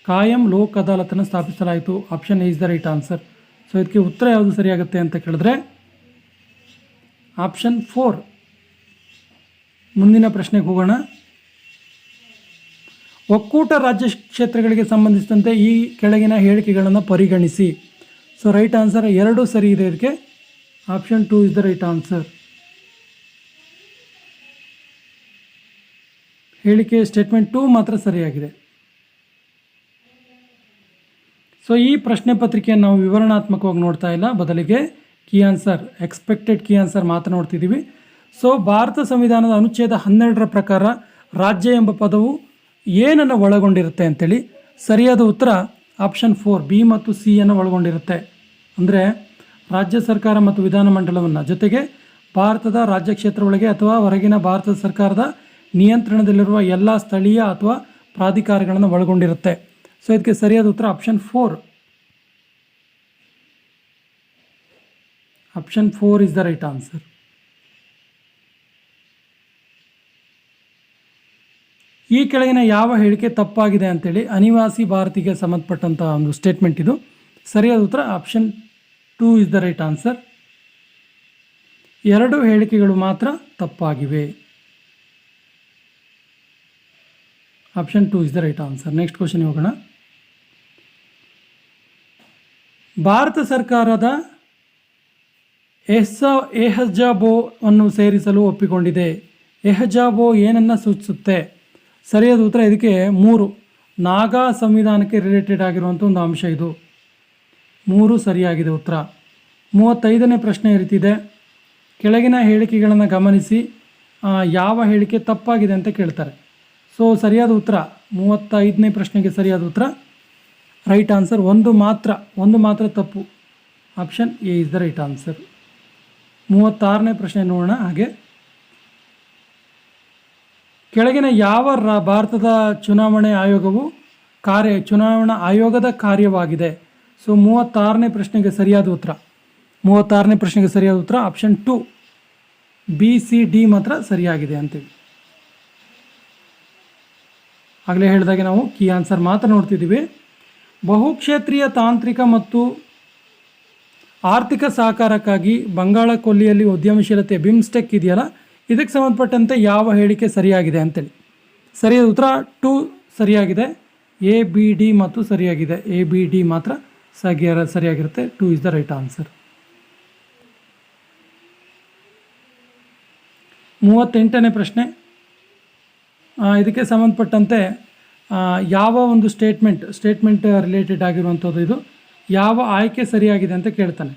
ಕಾಯಂ ಲೋಕ್ ಅದಾಲತನ್ನು ಸ್ಥಾಪಿಸಲಾಯಿತು. Option A is the right answer. So ಇದಕ್ಕೆ ಉತ್ತರ ಯಾವುದು ಸರಿಯಾಗುತ್ತೆ ಅಂತ ಕೇಳಿದ್ರೆ ಆಪ್ಷನ್ 4. ಮುಂದಿನ ಪ್ರಶ್ನೆಗೆ ಹೋಗೋಣ. ಒಕ್ಕೂಟ ರಾಜ್ಯ ಕ್ಷೇತ್ರಗಳಿಗೆ ಸಂಬಂಧಿಸಿದಂತೆ ಈ ಕೆಳಗಿನ ಹೇಳಿಕೆಗಳನ್ನು ಪರಿಗಣಿಸಿ. ಸೊ ರೈಟ್ ಆನ್ಸರ್ 2 ಸರಿ ಇದೆ. ಇದಕ್ಕೆ option 2 is the right answer. ಹೇಳಿಕೆ ಸ್ಟೇಟ್ಮೆಂಟ್ 2 ಮಾತ್ರ ಸರಿಯಾಗಿದೆ. ಸೊ ಈ ಪ್ರಶ್ನೆ ಪತ್ರಿಕೆಯನ್ನು ನಾವು ವಿವರಣಾತ್ಮಕವಾಗಿ ನೋಡ್ತಾ ಇಲ್ಲ, ಬದಲಿಗೆ key answer, expected key answer ಮಾತ್ರ ನೋಡ್ತಿದ್ದೀವಿ. ಸೊ ಭಾರತ ಸಂವಿಧಾನದ ಅನುಚ್ಛೇದ 12ರ ಪ್ರಕಾರ ರಾಜ್ಯ ಎಂಬ ಪದವು ಏನನ್ನು ಒಳಗೊಂಡಿರುತ್ತೆ ಅಂತೇಳಿ. ಸರಿಯಾದ ಉತ್ತರ ಆಪ್ಷನ್ 4 ಬಿ ಮತ್ತು ಸಿ ಅನ್ನು ಒಳಗೊಂಡಿರುತ್ತೆ. ಅಂದರೆ ರಾಜ್ಯ ಸರ್ಕಾರ ಮತ್ತು ವಿಧಾನಮಂಡಲವನ್ನು, ಜೊತೆಗೆ ಭಾರತದ ರಾಜ್ಯ ಕ್ಷೇತ್ರ ಒಳಗೆ ಅಥವಾ ಹೊರಗಿನ ಭಾರತದ ಸರ್ಕಾರದ ನಿಯಂತ್ರಣದಲ್ಲಿರುವ ಎಲ್ಲ ಸ್ಥಳೀಯ ಅಥವಾ ಪ್ರಾಧಿಕಾರಗಳನ್ನು ಒಳಗೊಂಡಿರುತ್ತೆ. ಸೊ ಇದಕ್ಕೆ ಸರಿಯಾದ ಉತ್ತರ option 4. Option 4 is the right answer. ಈ ಕೆಳಗಿನ ಯಾವ ಹೇಳಿಕೆ ತಪ್ಪಾಗಿದೆ ಅಂತೇಳಿ ಅನಿವಾಸಿ ಭಾರತಿಗೆ ಸಂಬಂಧಪಟ್ಟಂಥ ಒಂದು ಸ್ಟೇಟ್ಮೆಂಟ್ ಇದು. ಸರಿಯಾದ ಉತ್ತರ option 2 is the right answer. 2 ಹೇಳಿಕೆಗಳು ಮಾತ್ರ ತಪ್ಪಾಗಿವೆ. Option 2 is the right answer. Next question ಹೋಗೋಣ. ಭಾರತ ಸರ್ಕಾರದ ಎಹ್ಜಾಬೊವನ್ನು ಸೇರಿಸಲು ಒಪ್ಪಿಕೊಂಡಿದೆ. ಎಹ್ಜಾಬೊ ಏನನ್ನು ಸೂಚಿಸುತ್ತೆ? ಸರಿಯಾದ ಉತ್ತರ ಇದಕ್ಕೆ 3. ನಾಗಾ ಸಂವಿಧಾನಕ್ಕೆ ರಿಲೇಟೆಡ್ ಆಗಿರುವಂಥ ಒಂದು ಅಂಶ ಇದು. 3 ಸರಿಯಾಗಿದೆ ಉತ್ತರ. 35ನೇ ಪ್ರಶ್ನೆ ಈ ರೀತಿ ಇದೆ. ಕೆಳಗಿನ ಹೇಳಿಕೆಗಳನ್ನು ಗಮನಿಸಿ ಯಾವ ಹೇಳಿಕೆ ತಪ್ಪಾಗಿದೆ ಅಂತ ಕೇಳ್ತಾರೆ. ಸೊ ಸರಿಯಾದ ಉತ್ತರ 35ನೇ ಪ್ರಶ್ನೆಗೆ ಸರಿಯಾದ ಉತ್ತರ ರೈಟ್ ಆನ್ಸರ್ ಒಂದು ಮಾತ್ರ ತಪ್ಪು. Option A is the right answer. 36ನೇ ಪ್ರಶ್ನೆ ನೋಡೋಣ. ಹಾಗೆ ಕೆಳಗಿನ ಯಾವ ಭಾರತದ ಚುನಾವಣಾ ಆಯೋಗದ ಕಾರ್ಯವಾಗಿದೆ? ಸೊ 36ನೇ ಪ್ರಶ್ನೆಗೆ ಸರಿಯಾದ ಉತ್ತರ ಆಪ್ಷನ್ 2 ಬಿ ಸಿ ಡಿ ಮಾತ್ರ ಸರಿಯಾಗಿದೆ ಅಂತೇಳಿ. ಆಗಲೇ ಹೇಳಿದಾಗೆ ನಾವು ಕೀ ಆನ್ಸರ್ ಮಾತ್ರ ನೋಡ್ತಿದ್ದೀವಿ. ಬಹುಕ್ಷೇತ್ರೀಯ ತಾಂತ್ರಿಕ ಮತ್ತು ಆರ್ಥಿಕ ಸಹಕಾರಕ್ಕಾಗಿ ಬಂಗಾಳ ಕೊಲ್ಲಿಯಲ್ಲಿ ಉದ್ಯಮಶೀಲತೆ ಬಿಮ್ಸ್ಟೆಕ್ ಇದೆಯಲ್ಲ, ಇದಕ್ಕೆ ಸಂಬಂಧಪಟ್ಟಂತೆ ಯಾವ ಹೇಳಿಕೆ ಸರಿಯಾಗಿದೆ ಅಂತೇಳಿ. ಸರಿಯಾದ ಉತ್ತರ 2 ಸರಿಯಾಗಿದೆ. ಎ ಬಿ ಡಿ ಮತ್ತು ಸರಿಯಾಗಿದೆ. ಎ ಬಿ ಡಿ ಮಾತ್ರ ಸರಿಯಾಗಿರುತ್ತೆ. 2 ಇಸ್ ದ ರೈಟ್ ಆನ್ಸರ್. 38ನೇ ಪ್ರಶ್ನೆ. ಇದಕ್ಕೆ ಸಂಬಂಧಪಟ್ಟಂತೆ ಯಾವ ಒಂದು ಸ್ಟೇಟ್ಮೆಂಟ್ ರಿಲೇಟೆಡ್ ಆಗಿರುವಂಥದ್ದು ಇದು. ಯಾವ ಆಯ್ಕೆ ಸರಿಯಾಗಿದೆ ಅಂತ ಕೇಳ್ತಾನೆ.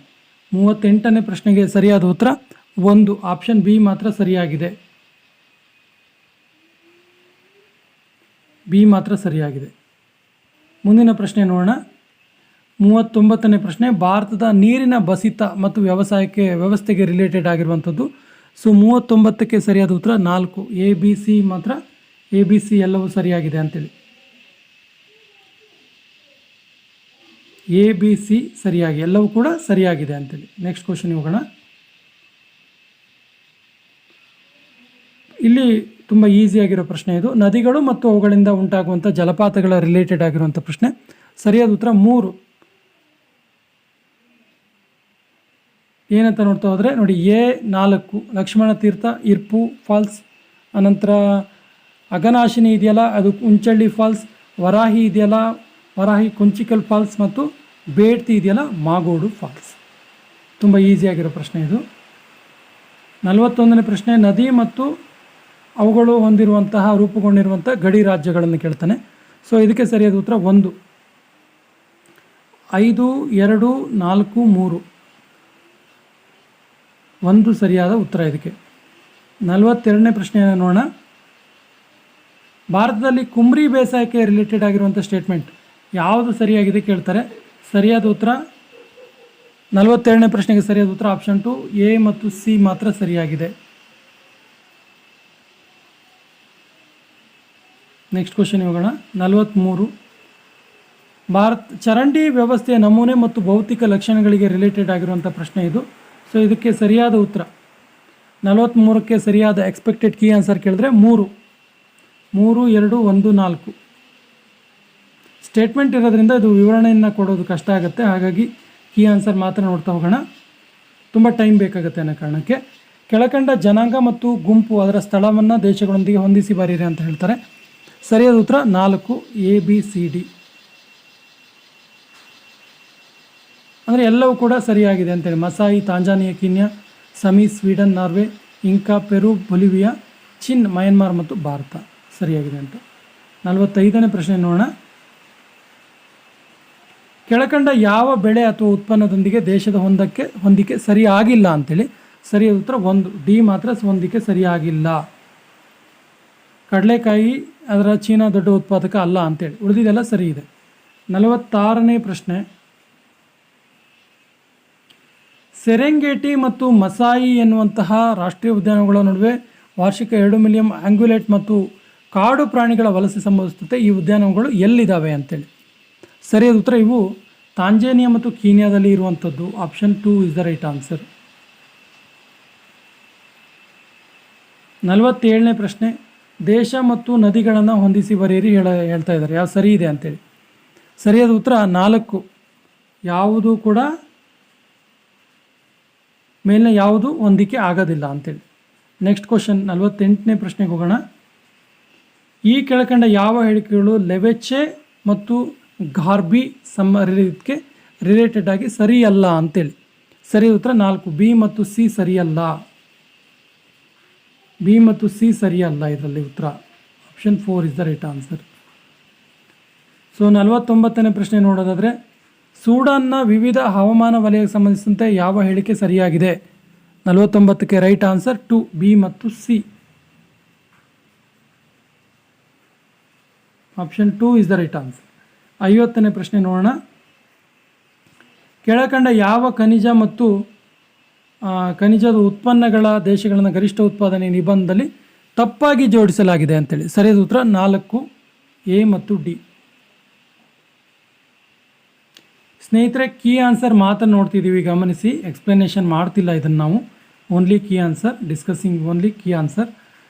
38ನೇ ಪ್ರಶ್ನೆಗೆ ಸರಿಯಾದ ಉತ್ತರ 1 ಆಪ್ಷನ್ ಬಿ ಮಾತ್ರ ಸರಿಯಾಗಿದೆ. ಬಿ ಮಾತ್ರ ಸರಿಯಾಗಿದೆ. ಮುಂದಿನ ಪ್ರಶ್ನೆ ನೋಡೋಣ. 39ನೇ ಪ್ರಶ್ನೆ ಭಾರತದ ನೀರಿನ ಬಸಿತ ಮತ್ತು ವ್ಯವಸ್ಥೆಗೆ ರಿಲೇಟೆಡ್ ಆಗಿರುವಂಥದ್ದು. ಸೊ 39ಕ್ಕೆ ಸರಿಯಾದ ಉತ್ತರ 4 ಎ ಬಿ ಸಿ ಎಲ್ಲವೂ ಸರಿಯಾಗಿದೆ ಅಂತೇಳಿ. ಎ ಬಿ ಸಿ ಸರಿಯಾಗಿ ಎಲ್ಲವೂ ಕೂಡ ಸರಿಯಾಗಿದೆ ಅಂತೇಳಿ. ನೆಕ್ಸ್ಟ್ ಕ್ವಶನ್ ಹೋಗೋಣ. ಇಲ್ಲಿ ತುಂಬ ಈಸಿಯಾಗಿರೋ ಪ್ರಶ್ನೆ ಇದು. ನದಿಗಳು ಮತ್ತು ಅವುಗಳಿಂದ ಉಂಟಾಗುವಂಥ ಜಲಪಾತಗಳ ರಿಲೇಟೆಡ್ ಆಗಿರುವಂಥ ಪ್ರಶ್ನೆ. ಸರಿಯಾದ ಉತ್ತರ 3. ಏನಂತ ನೋಡ್ತಾ ಹೋದರೆ ನೋಡಿ, A4 ಲಕ್ಷ್ಮಣ ತೀರ್ಥ ಇರ್ಪು ಫಾಲ್ಸ್, ಅನಂತರ ಅಘನಾಶಿನಿ ಇದೆಯಲ್ಲ ಅದು ಉಂಚಳ್ಳಿ ಫಾಲ್ಸ್, ವರಾಹಿ ಇದೆಯಲ್ಲ ವರಾಹಿ ಕುಂಚಿಕಲ್ ಫಾಲ್ಸ್, ಮತ್ತು ಬೇಡ್ತಿ ಇದೆಯಲ್ಲ ಮಾಗೋಡು ಫಾಲ್ಸ್. ತುಂಬ ಈಸಿಯಾಗಿರೋ ಪ್ರಶ್ನೆ ಇದು. 41ನೇ ಪ್ರಶ್ನೆ ನದಿ ಮತ್ತು ಅವುಗಳು ರೂಪುಗೊಂಡಿರುವಂಥ ಗಡಿ ರಾಜ್ಯಗಳನ್ನು ಕೇಳ್ತಾನೆ. ಸೊ ಇದಕ್ಕೆ ಸರಿಯಾದ ಉತ್ತರ 1 5 2 4 3 1 ಸರಿಯಾದ ಉತ್ತರ ಇದಕ್ಕೆ. 42ನೇ ಪ್ರಶ್ನೆಯನ್ನು ನೋಡೋಣ. ಭಾರತದಲ್ಲಿ ಕುಮ್ರಿ ಬೇಸಾಯಕ್ಕೆ ರಿಲೇಟೆಡ್ ಆಗಿರುವಂಥ ಸ್ಟೇಟ್ಮೆಂಟ್ ಯಾವುದು ಸರಿಯಾಗಿದೆ ಕೇಳ್ತಾರೆ. ಸರಿಯಾದ ಉತ್ತರ 42ನೇ ಪ್ರಶ್ನೆಗೆ ಸರಿಯಾದ ಉತ್ತರ ಆಪ್ಷನ್ 2 ಎ ಮತ್ತು ಸಿ ಮಾತ್ರ ಸರಿಯಾಗಿದೆ. ನೆಕ್ಸ್ಟ್ ಕ್ವಶನ್ ಹೋಗೋಣ. 43 ಚರಂಡಿ ವ್ಯವಸ್ಥೆಯ ನಮೂನೆ ಮತ್ತು ಭೌತಿಕ ಲಕ್ಷಣಗಳಿಗೆ ರಿಲೇಟೆಡ್ ಆಗಿರುವಂಥ ಪ್ರಶ್ನೆ ಇದು. ಸೊ ಇದಕ್ಕೆ ಸರಿಯಾದ ಉತ್ತರ 43ಕ್ಕೆ ಸರಿಯಾದ ಎಕ್ಸ್ಪೆಕ್ಟೆಡ್ ಕೀ ಆನ್ಸರ್ ಕೇಳಿದ್ರೆ 3 2 1 4 ಸ್ಟೇಟ್ಮೆಂಟ್ ಇರೋದ್ರಿಂದ ಇದು ವಿವರಣೆಯನ್ನು ಕೊಡೋದು ಕಷ್ಟ ಆಗುತ್ತೆ. ಹಾಗಾಗಿ ಕೀ ಆನ್ಸರ್ ಮಾತ್ರ ನೋಡ್ತಾ ಹೋಗೋಣ, ತುಂಬ ಟೈಮ್ ಬೇಕಾಗುತ್ತೆ ಅನ್ನೋ ಕಾರಣಕ್ಕೆ. ಕೆಳಕಂಡ ಜನಾಂಗ ಮತ್ತು ಗುಂಪು ಅದರ ಸ್ಥಳವನ್ನು ದೇಶಗಳೊಂದಿಗೆ ಹೊಂದಿಸಿ ಬರೀರಿ ಅಂತ ಹೇಳ್ತಾರೆ. ಸರಿಯಾದ ಉತ್ತರ 4 ಎ ಬಿ ಸಿ ಡಿ. ಅಂದರೆ ಎಲ್ಲವೂ ಕೂಡ ಸರಿಯಾಗಿದೆ ಅಂತೇಳಿ. Maasai Tanzania, Kenya, Sami Sweden, Norway, Inca, Peru, Bolivia, Chin, Myanmar ಮತ್ತು ಭಾರತ ಸರಿಯಾಗಿದೆ ಅಂತ. 45ನೇ ಪ್ರಶ್ನೆ ನೋಡೋಣ. ಕೆಳಕಂಡ ಯಾವ ಬೆಳೆ ಅಥವಾ ಉತ್ಪನ್ನದೊಂದಿಗೆ ದೇಶದ ಹೊಂದಿಕೆ ಸರಿಯಾಗಿಲ್ಲ ಅಂತೇಳಿ. ಸರಿಯಾದ ಉತ್ತರ 1 ಡಿ ಮಾತ್ರ ಹೊಂದಿಕೆ ಸರಿಯಾಗಿಲ್ಲ. ಕಡಲೆಕಾಯಿ ಅದರ ಚೀನಾ ದೊಡ್ಡ ಉತ್ಪಾದಕ ಅಲ್ಲ ಅಂತೇಳಿ, ಉಳಿದಿದೆಲ್ಲ ಸರಿ ಇದೆ. 46ನೇ ಪ್ರಶ್ನೆ. ಸೆರೆಂಗೇಟಿ ಮತ್ತು ಮಸಾಯಿ ಎನ್ನುವಂತಹ ರಾಷ್ಟ್ರೀಯ ಉದ್ಯಾನಗಳ ನಡುವೆ ವಾರ್ಷಿಕ 2 ಮಿಲಿಯನ್ ಆಂಗ್ಯುಲೇಟ್ ಮತ್ತು ಕಾಡು ಪ್ರಾಣಿಗಳ ವಲಸೆ ಸಂಭವಿಸುತ್ತೆ. ಈ ಉದ್ಯಾನಗಳು ಎಲ್ಲಿದ್ದಾವೆ ಅಂತೇಳಿ. ಸರಿಯಾದ ಉತ್ತರ ಇವು ತಾಂಜೇನಿಯಾ ಮತ್ತು ಕೀನ್ಯಾದಲ್ಲಿ ಇರುವಂಥದ್ದು. Option 2 is the right answer. 47ನೇ ಪ್ರಶ್ನೆ. ದೇಶ ಮತ್ತು ನದಿಗಳನ್ನು ಹೊಂದಿಸಿ ಬರೆಯಿರಿ ಹೇಳ್ತಾ ಇದ್ದಾರೆ. ಯಾವ ಸರಿ ಇದೆ ಅಂತೇಳಿ. ಸರಿಯಾದ ಉತ್ತರ 4 ಯಾವುದು ಕೂಡ ಮೇಲಿನ ಯಾವುದು ಹೊಂದಿಕೆ ಆಗೋದಿಲ್ಲ ಅಂತೇಳಿ. ನೆಕ್ಸ್ಟ್ ಕ್ವಶನ್ 48ನೇ ಪ್ರಶ್ನೆಗೆ ಹೋಗೋಣ. ಈ ಕೆಳಕಂಡ ಯಾವ ಹೇಳಿಕೆಗಳು ಲೆವೆಚೆ ಮತ್ತು ಗಾರ್ಬಿ ಇದಕ್ಕೆ ರಿಲೇಟೆಡ್ ಆಗಿ ಸರಿಯಲ್ಲ ಅಂತೇಳಿ. ಸರಿ ಉತ್ತರ 4 ಬಿ ಮತ್ತು ಸಿ ಸರಿಯಲ್ಲ. ಬಿ ಮತ್ತು ಸಿ ಸರಿಯಲ್ಲ ಇದರಲ್ಲಿ ಉತ್ತರ. Option 4 is the right answer. So 49ನೇ ಪ್ರಶ್ನೆ ನೋಡೋದಾದರೆ, ಸೂಡಾನ್ನ ವಿವಿಧ ಹವಾಮಾನ ವಲಯಕ್ಕೆ ಸಂಬಂಧಿಸಿದಂತೆ ಯಾವ ಹೇಳಿಕೆ ಸರಿಯಾಗಿದೆ? 49ಕ್ಕೆ ರೈಟ್ ಆನ್ಸರ್ 2 ಬಿ ಮತ್ತು C. Option 2 is the right answer. 50ನೇ ಪ್ರಶ್ನೆ ನೋಡೋಣ. ಕೆಳಕಂಡ ಯಾವ ಖನಿಜ ಮತ್ತು ಖನಿಜದ ಉತ್ಪನ್ನಗಳ ದೇಶಗಳನ್ನು ಗರಿಷ್ಠ ಉತ್ಪಾದನೆ ನಿಬಂಧದಲ್ಲಿ ತಪ್ಪಾಗಿ ಜೋಡಿಸಲಾಗಿದೆ ಅಂತೇಳಿ? ಸರಿಯಾದ ಉತ್ತರ 4 ಎ ಮತ್ತು ಡಿ. ಸ್ನೇಹಿತರೆ, ಕೀ ಆನ್ಸರ್ ಮಾತ್ರ ನೋಡ್ತಿದ್ದೀವಿ, ಗಮನಿಸಿ. ಎಕ್ಸ್ಪ್ಲನೇಷನ್ ಮಾಡ್ತಿಲ್ಲ ಇದನ್ನು ನಾವು. Only key answer, discussing only key answer.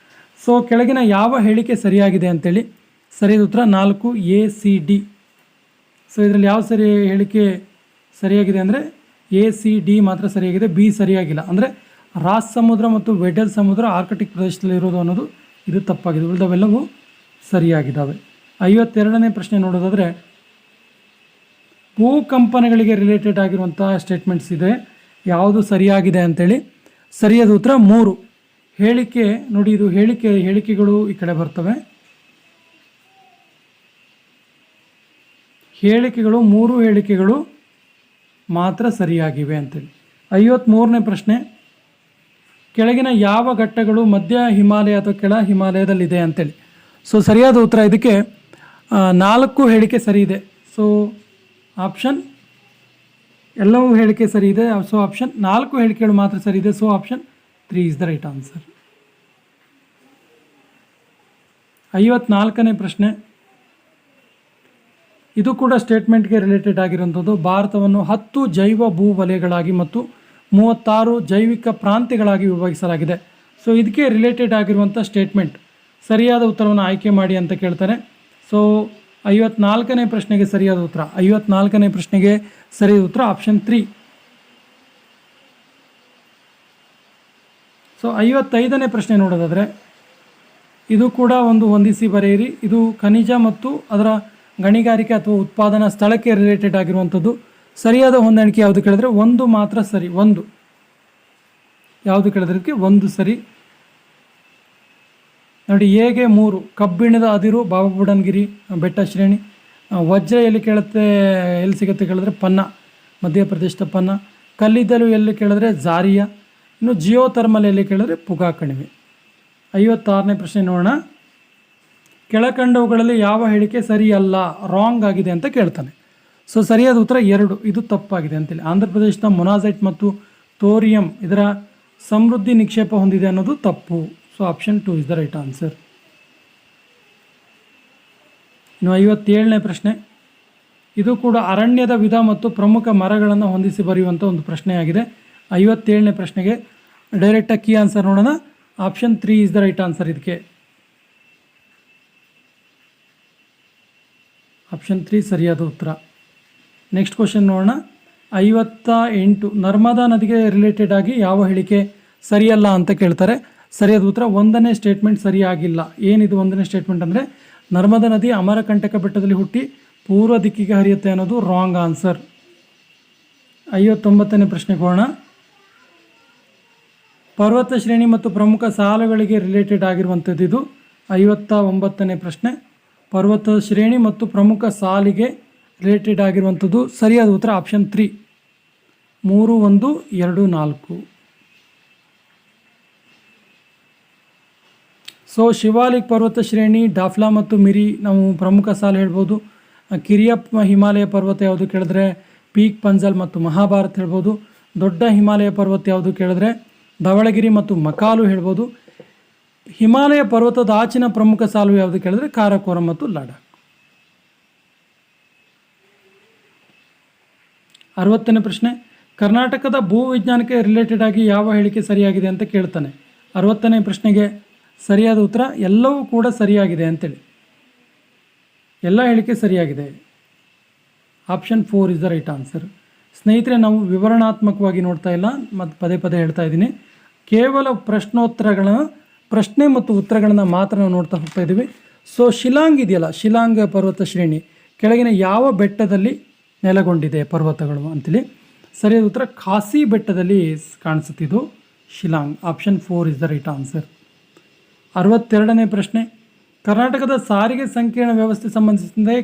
So ಕೆಳಗಿನ ಯಾವ ಹೇಳಿಕೆ ಸರಿಯಾಗಿದೆ ಅಂತೇಳಿ? ಸರಿಯಾದ ಉತ್ತರ 4 ಎ ಸಿ ಡಿ. ಸೊ ಇದರಲ್ಲಿ ಯಾವ ಹೇಳಿಕೆ ಸರಿಯಾಗಿದೆ ಅಂದರೆ ಎ ಸಿ ಡಿ ಮಾತ್ರ ಸರಿಯಾಗಿದೆ, ಬಿ ಸರಿಯಾಗಿಲ್ಲ. ಅಂದರೆ ರಾಸ್ ಸಮುದ್ರ ಮತ್ತು ವೆಡೆಲ್ ಸಮುದ್ರ ಆರ್ಕಟಿಕ್ ಪ್ರದೇಶದಲ್ಲಿ ಇರೋದು ಅನ್ನೋದು ಇದು ತಪ್ಪಾಗಿದೆ. ಉಳಿದವೆಲ್ಲವೂ ಸರಿಯಾಗಿದ್ದಾವೆ. 52ನೇ ಪ್ರಶ್ನೆ ನೋಡೋದಾದರೆ, ಭೂಕಂಪನಗಳಿಗೆ ರಿಲೇಟೆಡ್ ಆಗಿರುವಂಥ ಸ್ಟೇಟ್ಮೆಂಟ್ಸ್ ಇದೆ, ಯಾವುದು ಸರಿಯಾಗಿದೆ ಅಂತೇಳಿ? ಸರಿಯಾದ ಉತ್ತರ 3 ಹೇಳಿಕೆ. ನೋಡಿ, ಇದು ಹೇಳಿಕೆಗಳು ಈ ಕಡೆ ಬರ್ತವೆ. ಹೇಳಿಕೆಗಳು 3 ಹೇಳಿಕೆಗಳು ಮಾತ್ರ ಸರಿಯಾಗಿವೆ ಅಂತೇಳಿ. 53ನೇ ಪ್ರಶ್ನೆ, ಕೆಳಗಿನ ಯಾವ ಘಟ್ಟಗಳು ಮಧ್ಯ ಹಿಮಾಲಯ ಅಥವಾ ಕೆಳ ಹಿಮಾಲಯದಲ್ಲಿದೆ ಅಂತೇಳಿ? ಸೊ ಸರಿಯಾದ ಉತ್ತರ ಇದಕ್ಕೆ 4 ಹೇಳಿಕೆ ಸರಿ ಇದೆ. ಸೊ ಆಪ್ಷನ್ ಎಲ್ಲವೂ ಹೇಳಿಕೆ ಸರಿ ಇದೆ. ಸೊ ಆಪ್ಷನ್ 4 ಹೇಳಿಕೆಗಳು ಮಾತ್ರ ಸರಿ ಇದೆ. So option 3 is the right answer. 54ನೇ ಪ್ರಶ್ನೆ, ಇದು ಕೂಡ ಸ್ಟೇಟ್ಮೆಂಟ್ಗೆ ರಿಲೇಟೆಡ್ ಆಗಿರುವಂಥದ್ದು. ಭಾರತವನ್ನು 10 ಜೈವ ಭೂ ವಲಯಗಳಾಗಿ ಮತ್ತು 36 ಜೈವಿಕ ಪ್ರಾಂತ್ಯಗಳಾಗಿ ವಿಭಾಗಿಸಲಾಗಿದೆ. ಸೊ ಇದಕ್ಕೆ ರಿಲೇಟೆಡ್ ಆಗಿರುವಂಥ ಸ್ಟೇಟ್ಮೆಂಟ್, ಸರಿಯಾದ ಉತ್ತರವನ್ನು ಆಯ್ಕೆ ಮಾಡಿ ಅಂತ ಕೇಳ್ತಾರೆ. ಸೊ 54ನೇ ಪ್ರಶ್ನೆಗೆ ಸರಿಯಾದ ಉತ್ತರ, 54ನೇ ಪ್ರಶ್ನೆಗೆ ಸರಿಯಾದ ಉತ್ತರ ಆಪ್ಷನ್ 3. ಸೊ 55ನೇ ಪ್ರಶ್ನೆ ನೋಡೋದಾದರೆ, ಇದು ಕೂಡ ಒಂದು ಹೊಂದಿಸಿ ಬರೆಯಿರಿ. ಇದು ಖನಿಜ ಮತ್ತು ಅದರ ಗಣಿಗಾರಿಕೆ ಅಥವಾ ಉತ್ಪಾದನಾ ಸ್ಥಳಕ್ಕೆ ರಿಲೇಟೆಡ್ ಆಗಿರುವಂಥದ್ದು. ಸರಿಯಾದ ಹೊಂದಾಣಿಕೆ ಯಾವುದು ಕೇಳಿದ್ರೆ 1 ಮಾತ್ರ ಸರಿ. 1 ಯಾವುದು ಕೇಳಿದ್ರಕ್ಕೆ 1 ಸರಿ. ನೋಡಿ, ಹೇಗೆ 3 ಕಬ್ಬಿಣದ ಅದಿರು ಬಾಬಾಬುಡನ್ಗಿರಿ ಬೆಟ್ಟ ಶ್ರೇಣಿ. ವಜ್ರ ಎಲ್ಲಿ ಕೇಳುತ್ತೆ, ಎಲ್ಲಿ ಸಿಗುತ್ತೆ ಕೇಳಿದ್ರೆ ಪನ್ನ, ಮಧ್ಯಪ್ರದೇಶದ ಪನ್ನ. ಕಲ್ಲಿದ್ದಲು ಎಲ್ಲಿ ಕೇಳಿದ್ರೆ ಜಾರಿಯಾ. ಇನ್ನು ಜಿಯೋ ಥರ್ಮಲ್ ಎಲ್ಲಿ ಕೇಳಿದ್ರೆ ಪುಗಾ ಕಣಿವೆ. 56ನೇ ಪ್ರಶ್ನೆ ನೋಡೋಣ. ಕೆಳಕಂಡವುಗಳಲ್ಲಿ ಯಾವ ಹೇಳಿಕೆ ಸರಿಯಲ್ಲ, ರಾಂಗ್ ಆಗಿದೆ ಅಂತ ಕೇಳ್ತಾನೆ. ಸೊ ಸರಿಯಾದ ಉತ್ತರ 2, ಇದು ತಪ್ಪಾಗಿದೆ ಅಂತೇಳಿ. ಆಂಧ್ರ ಪ್ರದೇಶದ ಮೊನಾಸೈಟ್ ಮತ್ತು ಥೋರಿಯಂ ಇದರ ಸಮೃದ್ಧಿ ನಿಕ್ಷೇಪ ಹೊಂದಿದೆ ಅನ್ನೋದು ತಪ್ಪು. So option 2 is the right answer. ಇನ್ನು 57ನೇ ಪ್ರಶ್ನೆ, ಇದು ಕೂಡ ಅರಣ್ಯದ ವಿಧ ಮತ್ತು ಪ್ರಮುಖ ಮರಗಳನ್ನು ಹೊಂದಿಸಿ ಬರೆಯುವಂಥ ಒಂದು ಪ್ರಶ್ನೆಯಾಗಿದೆ. 57ನೇ ಪ್ರಶ್ನೆಗೆ ಡೈರೆಕ್ಟಾಗಿ ಕೀ ಆನ್ಸರ್ ನೋಡೋಣ. Option 3 is the right answer. ಇದಕ್ಕೆ ಆಪ್ಷನ್ 3 ಸರಿಯಾದ ಉತ್ತರ. ನೆಕ್ಸ್ಟ್ ಕ್ವಶನ್ ನೋಡೋಣ. 58, ನರ್ಮದಾ ನದಿಗೆ ರಿಲೇಟೆಡ್ ಆಗಿ ಯಾವ ಹೇಳಿಕೆ ಸರಿಯಲ್ಲ ಅಂತ ಕೇಳ್ತಾರೆ. ಸರಿಯಾದ ಉತ್ತರ 1ನೇ ಸ್ಟೇಟ್ಮೆಂಟ್ ಸರಿಯಾಗಿಲ್ಲ. ಏನಿದು 1ನೇ ಸ್ಟೇಟ್ಮೆಂಟ್ ಅಂದರೆ, ನರ್ಮದಾ ನದಿ ಅಮರಕಂಟಕ ಬೆಟ್ಟದಲ್ಲಿ ಹುಟ್ಟಿ ಪೂರ್ವ ದಿಕ್ಕಿಗೆ ಹರಿಯುತ್ತೆ ಅನ್ನೋದು ರಾಂಗ್ ಆನ್ಸರ್. 59ನೇ ಪ್ರಶ್ನೆಗೆ ಹೋಗೋಣ. ಪರ್ವತ ಶ್ರೇಣಿ ಮತ್ತು ಪ್ರಮುಖ ಸಾಲುಗಳಿಗೆ ರಿಲೇಟೆಡ್ ಆಗಿರುವಂಥದ್ದು ಇದು. 59ನೇ ಪ್ರಶ್ನೆ, ಪರ್ವತ ಶ್ರೇಣಿ ಮತ್ತು ಪ್ರಮುಖ ಸಾಲಿಗೆ ರಿಲೇಟೆಡ್ ಆಗಿರುವಂಥದ್ದು. ಸರಿಯಾದ ಉತ್ತರ ಆಪ್ಷನ್ 3 3, 1, 2, 4. ಸೊ ಶಿವಾಲಿಕ್ ಪರ್ವತ ಶ್ರೇಣಿ, ಡಾಫ್ಲಾ ಮತ್ತು ಮಿರಿ ನಾವು ಪ್ರಮುಖ ಸಾಲು ಹೇಳ್ಬೋದು. ಕಿರಿಯಪ್ ಹಿಮಾಲಯ ಪರ್ವತ ಯಾವುದು ಕೇಳಿದ್ರೆ ಪೀಕ್ ಪಂಜಲ್ ಮತ್ತು ಮಹಾಭಾರತ್ ಹೇಳ್ಬೋದು. ದೊಡ್ಡ ಹಿಮಾಲಯ ಪರ್ವತ ಯಾವುದು ಕೇಳಿದ್ರೆ ಧವಳಗಿರಿ ಮತ್ತು ಮಕಾಲು ಹೇಳ್ಬೋದು. ಹಿಮಾಲಯ ಪರ್ವತದ ಆಚಿನ ಪ್ರಮುಖ ಸಾಲು ಯಾವುದು ಕೇಳಿದ್ರೆ ಕಾರಕೋರಂ ಮತ್ತು ಲಡಾಖ್. 60ನೇ ಪ್ರಶ್ನೆ, ಕರ್ನಾಟಕದ ಭೂವಿಜ್ಞಾನಕ್ಕೆ ರಿಲೇಟೆಡ್ ಆಗಿ ಯಾವ ಹೇಳಿಕೆ ಸರಿಯಾಗಿದೆ ಅಂತ ಕೇಳ್ತಾನೆ. 60ನೇ ಪ್ರಶ್ನೆಗೆ ಸರಿಯಾದ ಉತ್ತರ ಎಲ್ಲವೂ ಕೂಡ ಸರಿಯಾಗಿದೆ ಅಂತೇಳಿ. ಎಲ್ಲ ಹೇಳಿಕೆ ಸರಿಯಾಗಿದೆ. Option 4 is the right answer. ಸ್ನೇಹಿತರೆ, ನಾವು ವಿವರಣಾತ್ಮಕವಾಗಿ ನೋಡ್ತಾ ಇಲ್ಲ, ಮತ್ತು ಪದೇ ಪದೇ ಹೇಳ್ತಾ ಇದ್ದೀನಿ. ಕೇವಲ ಪ್ರಶ್ನೆ ಮತ್ತು ಉತ್ತರಗಳನ್ನು ಮಾತ್ರ ನಾವು ನೋಡ್ತಾ ಹೋಗ್ತಾ ಇದ್ದೀವಿ. ಸೊ ಶಿಲಾಂಗ್ ಇದೆಯಲ್ಲ, ಶಿಲಾಂಗ್ ಪರ್ವತ ಶ್ರೇಣಿ ಕೆಳಗಿನ ಯಾವ ಬೆಟ್ಟದಲ್ಲಿ ನೆಲೆಗೊಂಡಿದೆ ಪರ್ವತಗಳು ಅಂತೇಳಿ. ಸರಿಯಾದ ಉತ್ತರ ಖಾಸಿ ಬೆಟ್ಟದಲ್ಲಿ ಕಾಣಿಸುತ್ತಿದ್ದು Shillong. Option 4 is the right answer. 62ನೇ ಪ್ರಶ್ನೆ, ಕರ್ನಾಟಕದ ಸಾರಿಗೆ ಸಂಕೀರ್ಣ ವ್ಯವಸ್ಥೆ ಸಂಬಂಧಿಸಿದಂತೆ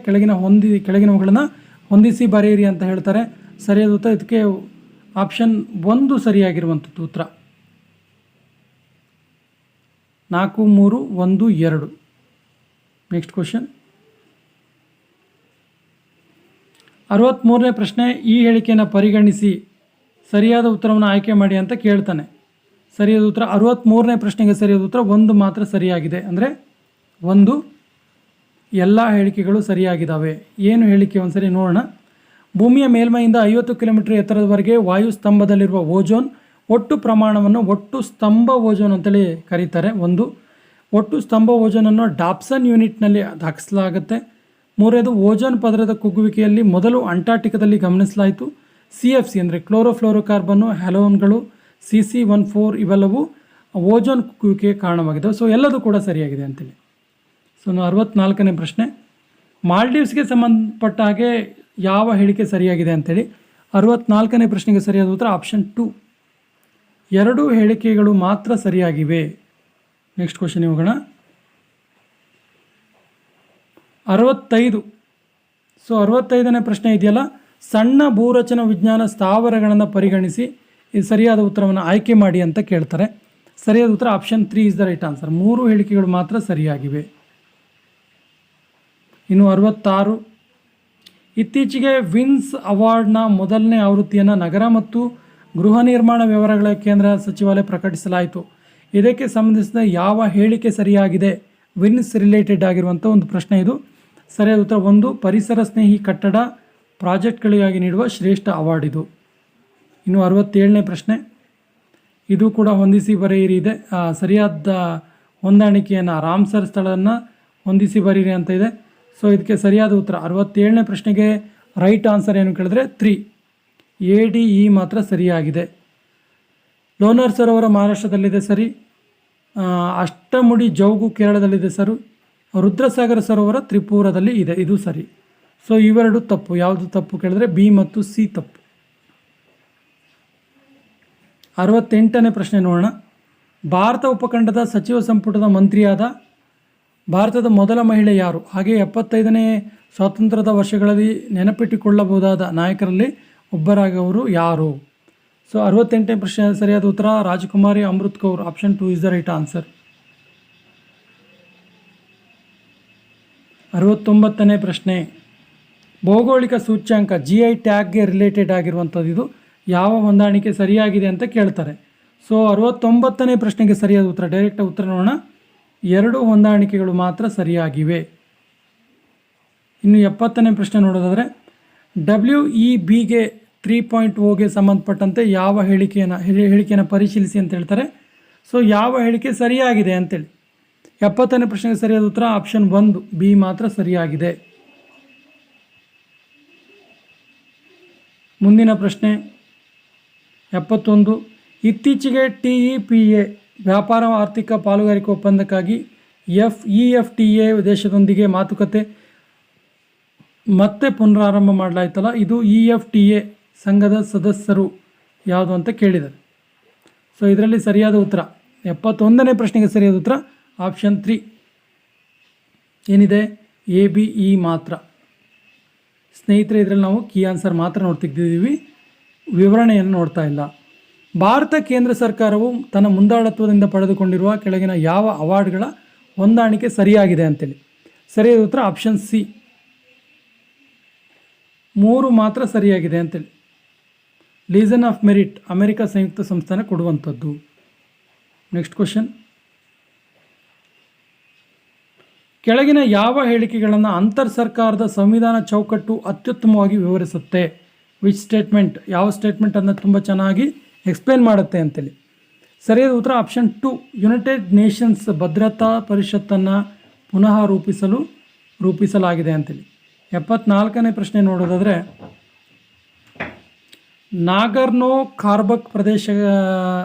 ಕೆಳಗಿನವುಗಳನ್ನು ಹೊಂದಿಸಿ ಬರೆಯಿರಿ ಅಂತ ಹೇಳ್ತಾರೆ. ಸರಿಯಾದ ಉತ್ತರ ಇದಕ್ಕೆ ಆಪ್ಷನ್ 1 ಸರಿಯಾಗಿರುವಂಥದ್ದು ಉತ್ತರ. 4, 3, 1, 2. Next question. 63ನೇ ಪ್ರಶ್ನೆ, ಈ ಹೇಳಿಕೆಯನ್ನು ಪರಿಗಣಿಸಿ ಸರಿಯಾದ ಉತ್ತರವನ್ನು ಆಯ್ಕೆ ಮಾಡಿ ಅಂತ ಕೇಳ್ತಾನೆ. ಸರಿಯಾದ ಉತ್ತರ 63ನೇ ಪ್ರಶ್ನೆಗೆ ಸರಿಯಾದ ಉತ್ತರ 1 ಮಾತ್ರ ಸರಿಯಾಗಿದೆ. ಅಂದರೆ 1 ಎಲ್ಲ ಹೇಳಿಕೆಗಳು ಸರಿಯಾಗಿದ್ದಾವೆ. ಏನು ಹೇಳಿಕೆ ಒಂದ್ಸರಿ ನೋಡೋಣ. ಭೂಮಿಯ ಮೇಲ್ಮೈಯಿಂದ 50 ಕಿಲೋಮೀಟರ್ ಎತ್ತರದವರೆಗೆ ವಾಯು ಸ್ತಂಭದಲ್ಲಿರುವ ಓಜೋನ್ ಒಟ್ಟು ಪ್ರಮಾಣವನ್ನು ಒಟ್ಟು ಸ್ತಂಭ ಓಜೋನ್ ಅಂತೇಳಿ ಕರೀತಾರೆ. 1 ಒಟ್ಟು ಸ್ತಂಭ ಓಜೋನನ್ನು ಡಾಪ್ಸನ್ ಯೂನಿಟ್ನಲ್ಲಿ ದಾಖಲಿಸಲಾಗುತ್ತೆ. 3ನೇದು ಓಜೋನ್ ಪದರದ ಕುಗ್ಗುವಿಕೆಯಲ್ಲಿ ಮೊದಲು ಅಂಟಾರ್ಟಿಕಾದಲ್ಲಿ ಗಮನಿಸಲಾಯಿತು. CFC ಅಂದರೆ ಕ್ಲೋರೋಫ್ಲೋರೋಕಾರ್ಬನ್ನು, ಹ್ಯಾಲೋನ್ಗಳು, CC14 ಇವೆಲ್ಲವೂ ಓಜೋನ್ ಕುಗ್ಗುವಿಕೆಗೆ ಕಾರಣವಾಗಿದ್ದಾವೆ. ಸೊ ಎಲ್ಲದೂ ಕೂಡ ಸರಿಯಾಗಿದೆ ಅಂತೇಳಿ. ಸೊ 64ನೇ ಪ್ರಶ್ನೆ, ಮಾಲ್ಡೀವ್ಸ್ಗೆ ಸಂಬಂಧಪಟ್ಟ ಹಾಗೆ ಯಾವ ಹೇಳಿಕೆ ಸರಿಯಾಗಿದೆ ಅಂತೇಳಿ. 64ನೇ ಪ್ರಶ್ನೆಗೆ ಸರಿಯಾದ ಉತ್ತರ ಆಪ್ಷನ್ 2. 2 ಹೇಳಿಕೆಗಳು ಮಾತ್ರ ಸರಿಯಾಗಿವೆ. ನೆಕ್ಸ್ಟ್ ಕ್ವಶನ್ ಹೋಗೋಣ. 65. ಸೊ 65ನೇ ಪ್ರಶ್ನೆ ಇದೆಯಲ್ಲ, ಸಣ್ಣ ಭೂರಚನಾ ವಿಜ್ಞಾನ ಸ್ಥಾವರಗಳನ್ನು ಪರಿಗಣಿಸಿ ಈ ಸರಿಯಾದ ಉತ್ತರವನ್ನು ಆಯ್ಕೆ ಮಾಡಿ ಅಂತ ಕೇಳ್ತಾರೆ. ಸರಿಯಾದ ಉತ್ತರ option 3 is the right answer. 3 ಹೇಳಿಕೆಗಳು ಮಾತ್ರ ಸರಿಯಾಗಿವೆ. ಇನ್ನು 66, ಇತ್ತೀಚೆಗೆ ವಿನ್ಸ್ ಅವಾರ್ಡ್ನ ಮೊದಲನೇ ಆವೃತ್ತಿಯನ್ನು ನಗರ ಮತ್ತು ಗೃಹ ನಿರ್ಮಾಣ ವ್ಯವಹಾರಗಳ ಕೇಂದ್ರ ಸಚಿವಾಲಯ ಪ್ರಕಟಿಸಲಾಯಿತು. ಇದಕ್ಕೆ ಸಂಬಂಧಿಸಿದ ಯಾವ ಹೇಳಿಕೆ ಸರಿಯಾಗಿದೆ? ವಿನ್ಸ್ ರಿಲೇಟೆಡ್ ಆಗಿರುವಂಥ ಒಂದು ಪ್ರಶ್ನೆ ಇದು. ಸರಿಯಾದ ಉತ್ತರ 1 ಪರಿಸರ ಸ್ನೇಹಿ ಕಟ್ಟಡ ಪ್ರಾಜೆಕ್ಟ್ಗಳಿಗಾಗಿ ನೀಡುವ ಶ್ರೇಷ್ಠ ಅವಾರ್ಡ್ ಇದು. ಇನ್ನು 67ನೇ ಪ್ರಶ್ನೆ, ಇದು ಕೂಡ ಹೊಂದಿಸಿ ಬರೆಯಿರಿ ಇದೆ. ಸರಿಯಾದ ಹೊಂದಾಣಿಕೆಯನ್ನು ರಾಮ್ಸರ್ ಸ್ಥಳವನ್ನು ಹೊಂದಿಸಿ ಬರೀರಿ ಅಂತ ಇದೆ. ಸೊ ಇದಕ್ಕೆ ಸರಿಯಾದ ಉತ್ತರ 67ನೇ ಪ್ರಶ್ನೆಗೆ ರೈಟ್ ಆನ್ಸರ್ ಏನು ಕೇಳಿದ್ರೆ 3 ADE ಮಾತ್ರ ಸರಿಯಾಗಿದೆ. ಲೋನಾರ್ ಸರೋವರ ಮಹಾರಾಷ್ಟ್ರದಲ್ಲಿದೆ ಸರಿ. ಅಷ್ಟಮುಡಿ ಜೌಗು ಕೇರಳದಲ್ಲಿದೆ ಸರಿ. ರುದ್ರಸಾಗರ ಸರೋವರ ತ್ರಿಪುರದಲ್ಲಿ ಇದೆ, ಇದು ಸರಿ. ಸೊ ಇವೆರಡು ತಪ್ಪು. ಯಾವುದು ತಪ್ಪು ಕೇಳಿದ್ರೆ B ಮತ್ತು C ತಪ್ಪು. 68ನೇ ಪ್ರಶ್ನೆ ನೋಡೋಣ. ಭಾರತ ಉಪಖಂಡದ ಸಚಿವ ಸಂಪುಟದ ಮಂತ್ರಿಯಾದ ಭಾರತದ ಮೊದಲ ಮಹಿಳೆ ಯಾರು? ಹಾಗೆ 75ನೇ ಸ್ವಾತಂತ್ರ್ಯದ ವರ್ಷಗಳಲ್ಲಿ ನೆನಪಿಟ್ಟುಕೊಳ್ಳಬಹುದಾದ ನಾಯಕರಲ್ಲಿ ಒಬ್ಬರಾಗವರು ಯಾರು? ಸೊ 68ನೇ ಪ್ರಶ್ನೆ ಸರಿಯಾದ ಉತ್ತರ Rajkumari Amrit Kaur. Option 2 is the right answer. 69ನೇ ಪ್ರಶ್ನೆ, ಭೌಗೋಳಿಕ ಸೂಚ್ಯಾಂಕ GI ಟ್ಯಾಗ್ಗೆ ರಿಲೇಟೆಡ್ ಆಗಿರುವಂಥದ್ದು. ಇದು ಯಾವ ಹೊಂದಾಣಿಕೆ ಸರಿಯಾಗಿದೆ ಅಂತ ಕೇಳ್ತಾರೆ. ಸೊ 69ನೇ ಪ್ರಶ್ನೆಗೆ ಸರಿಯಾದ ಉತ್ತರ ಡೈರೆಕ್ಟ್ ಉತ್ತರ ನೋಡೋಣ. 2 ಹೊಂದಾಣಿಕೆಗಳು ಮಾತ್ರ ಸರಿಯಾಗಿವೆ. ಇನ್ನು 70ನೇ ಪ್ರಶ್ನೆ ನೋಡೋದಾದರೆ WEBಗೆ 3.0ಗೆ ಸಂಬಂಧಪಟ್ಟಂತೆ ಯಾವ ಹೇಳಿಕೆಯನ್ನು ಪರಿಶೀಲಿಸಿ ಅಂತ ಹೇಳ್ತಾರೆ. ಸೊ ಯಾವ ಹೇಳಿಕೆ ಸರಿಯಾಗಿದೆ ಅಂತೇಳಿ. 70ನೇ ಪ್ರಶ್ನೆಗೆ ಸರಿಯಾದ ಉತ್ತರ ಆಪ್ಷನ್ 1 B ಮಾತ್ರ ಸರಿಯಾಗಿದೆ. ಮುಂದಿನ ಪ್ರಶ್ನೆ 71, ಇತ್ತೀಚೆಗೆ TEPA ವ್ಯಾಪಾರ ಆರ್ಥಿಕ ಪಾಲುಗಾರಿಕೆ ಒಪ್ಪಂದಕ್ಕಾಗಿ EFTA ದೇಶದೊಂದಿಗೆ ಮಾತುಕತೆ ಮತ್ತೆ ಪುನರಾರಂಭ ಮಾಡಲಾಯ್ತಲ್ಲ, ಇದು EFTA ಸಂಘದ ಸದಸ್ಯರು ಯಾವುದು ಅಂತ ಕೇಳಿದ್ದಾರೆ. ಸೊ ಇದರಲ್ಲಿ ಸರಿಯಾದ ಉತ್ತರ 71ನೇ ಪ್ರಶ್ನೆಗೆ ಸರಿಯಾದ ಉತ್ತರ ಆಪ್ಷನ್ 3 ಏನಿದೆ ABE ಮಾತ್ರ. ಸ್ನೇಹಿತರೆ, ಇದರಲ್ಲಿ ನಾವು ಕೀ ಆನ್ಸರ್ ಮಾತ್ರ ನೋಡ್ತಿದ್ದೀವಿ, ವಿವರಣೆಯನ್ನು ನೋಡ್ತಾ ಇಲ್ಲ. ಭಾರತ ಕೇಂದ್ರ ಸರ್ಕಾರವು ತನ್ನ ಮುಂದಾಳತ್ವದಿಂದ ಪಡೆದುಕೊಂಡಿರುವ ಕೆಳಗಿನ ಯಾವ ಅವಾರ್ಡ್ಗಳ ಹೊಂದಾಣಿಕೆ ಸರಿಯಾಗಿದೆ ಅಂತೇಳಿ. ಸರಿಯಾದ ಉತ್ತರ ಆಪ್ಷನ್ C 3 ಮಾತ್ರ ಸರಿಯಾಗಿದೆ ಅಂತೇಳಿ. ಲೀಜನ್ ಆಫ್ ಮೆರಿಟ್ ಅಮೆರಿಕ ಸಂಯುಕ್ತ ಸಂಸ್ಥಾನ ಕೊಡುವಂಥದ್ದು. ನೆಕ್ಸ್ಟ್ ಕ್ವಶನ್, ಕೆಳಗಿನ ಯಾವ ಹೇಳಿಕೆಗಳನ್ನು ಅಂತರ್ ಸರ್ಕಾರದ ಸಂವಿಧಾನ ಚೌಕಟ್ಟು ಅತ್ಯುತ್ತಮವಾಗಿ ವಿವರಿಸುತ್ತೆ? ವಿಚ್ ಸ್ಟೇಟ್ಮೆಂಟ್, ಯಾವ ಸ್ಟೇಟ್ಮೆಂಟನ್ನು ತುಂಬ ಚೆನ್ನಾಗಿ ಎಕ್ಸ್ಪ್ಲೇನ್ ಮಾಡುತ್ತೆ ಅಂತೇಳಿ. ಸರಿಯಾದ ಉತ್ತರ ಆಪ್ಷನ್ 2 ಯುನೈಟೆಡ್ ನೇಷನ್ಸ್ ಭದ್ರತಾ ಪರಿಷತ್ತನ್ನು ಪುನಃ ರೂಪಿಸಲಾಗಿದೆ ಅಂತೇಳಿ. 74ನೇ ಪ್ರಶ್ನೆ ನೋಡೋದಾದರೆ ನಾಗರ್ನೋ ಕಾರ್ಬಕ್ ಪ್ರದೇಶ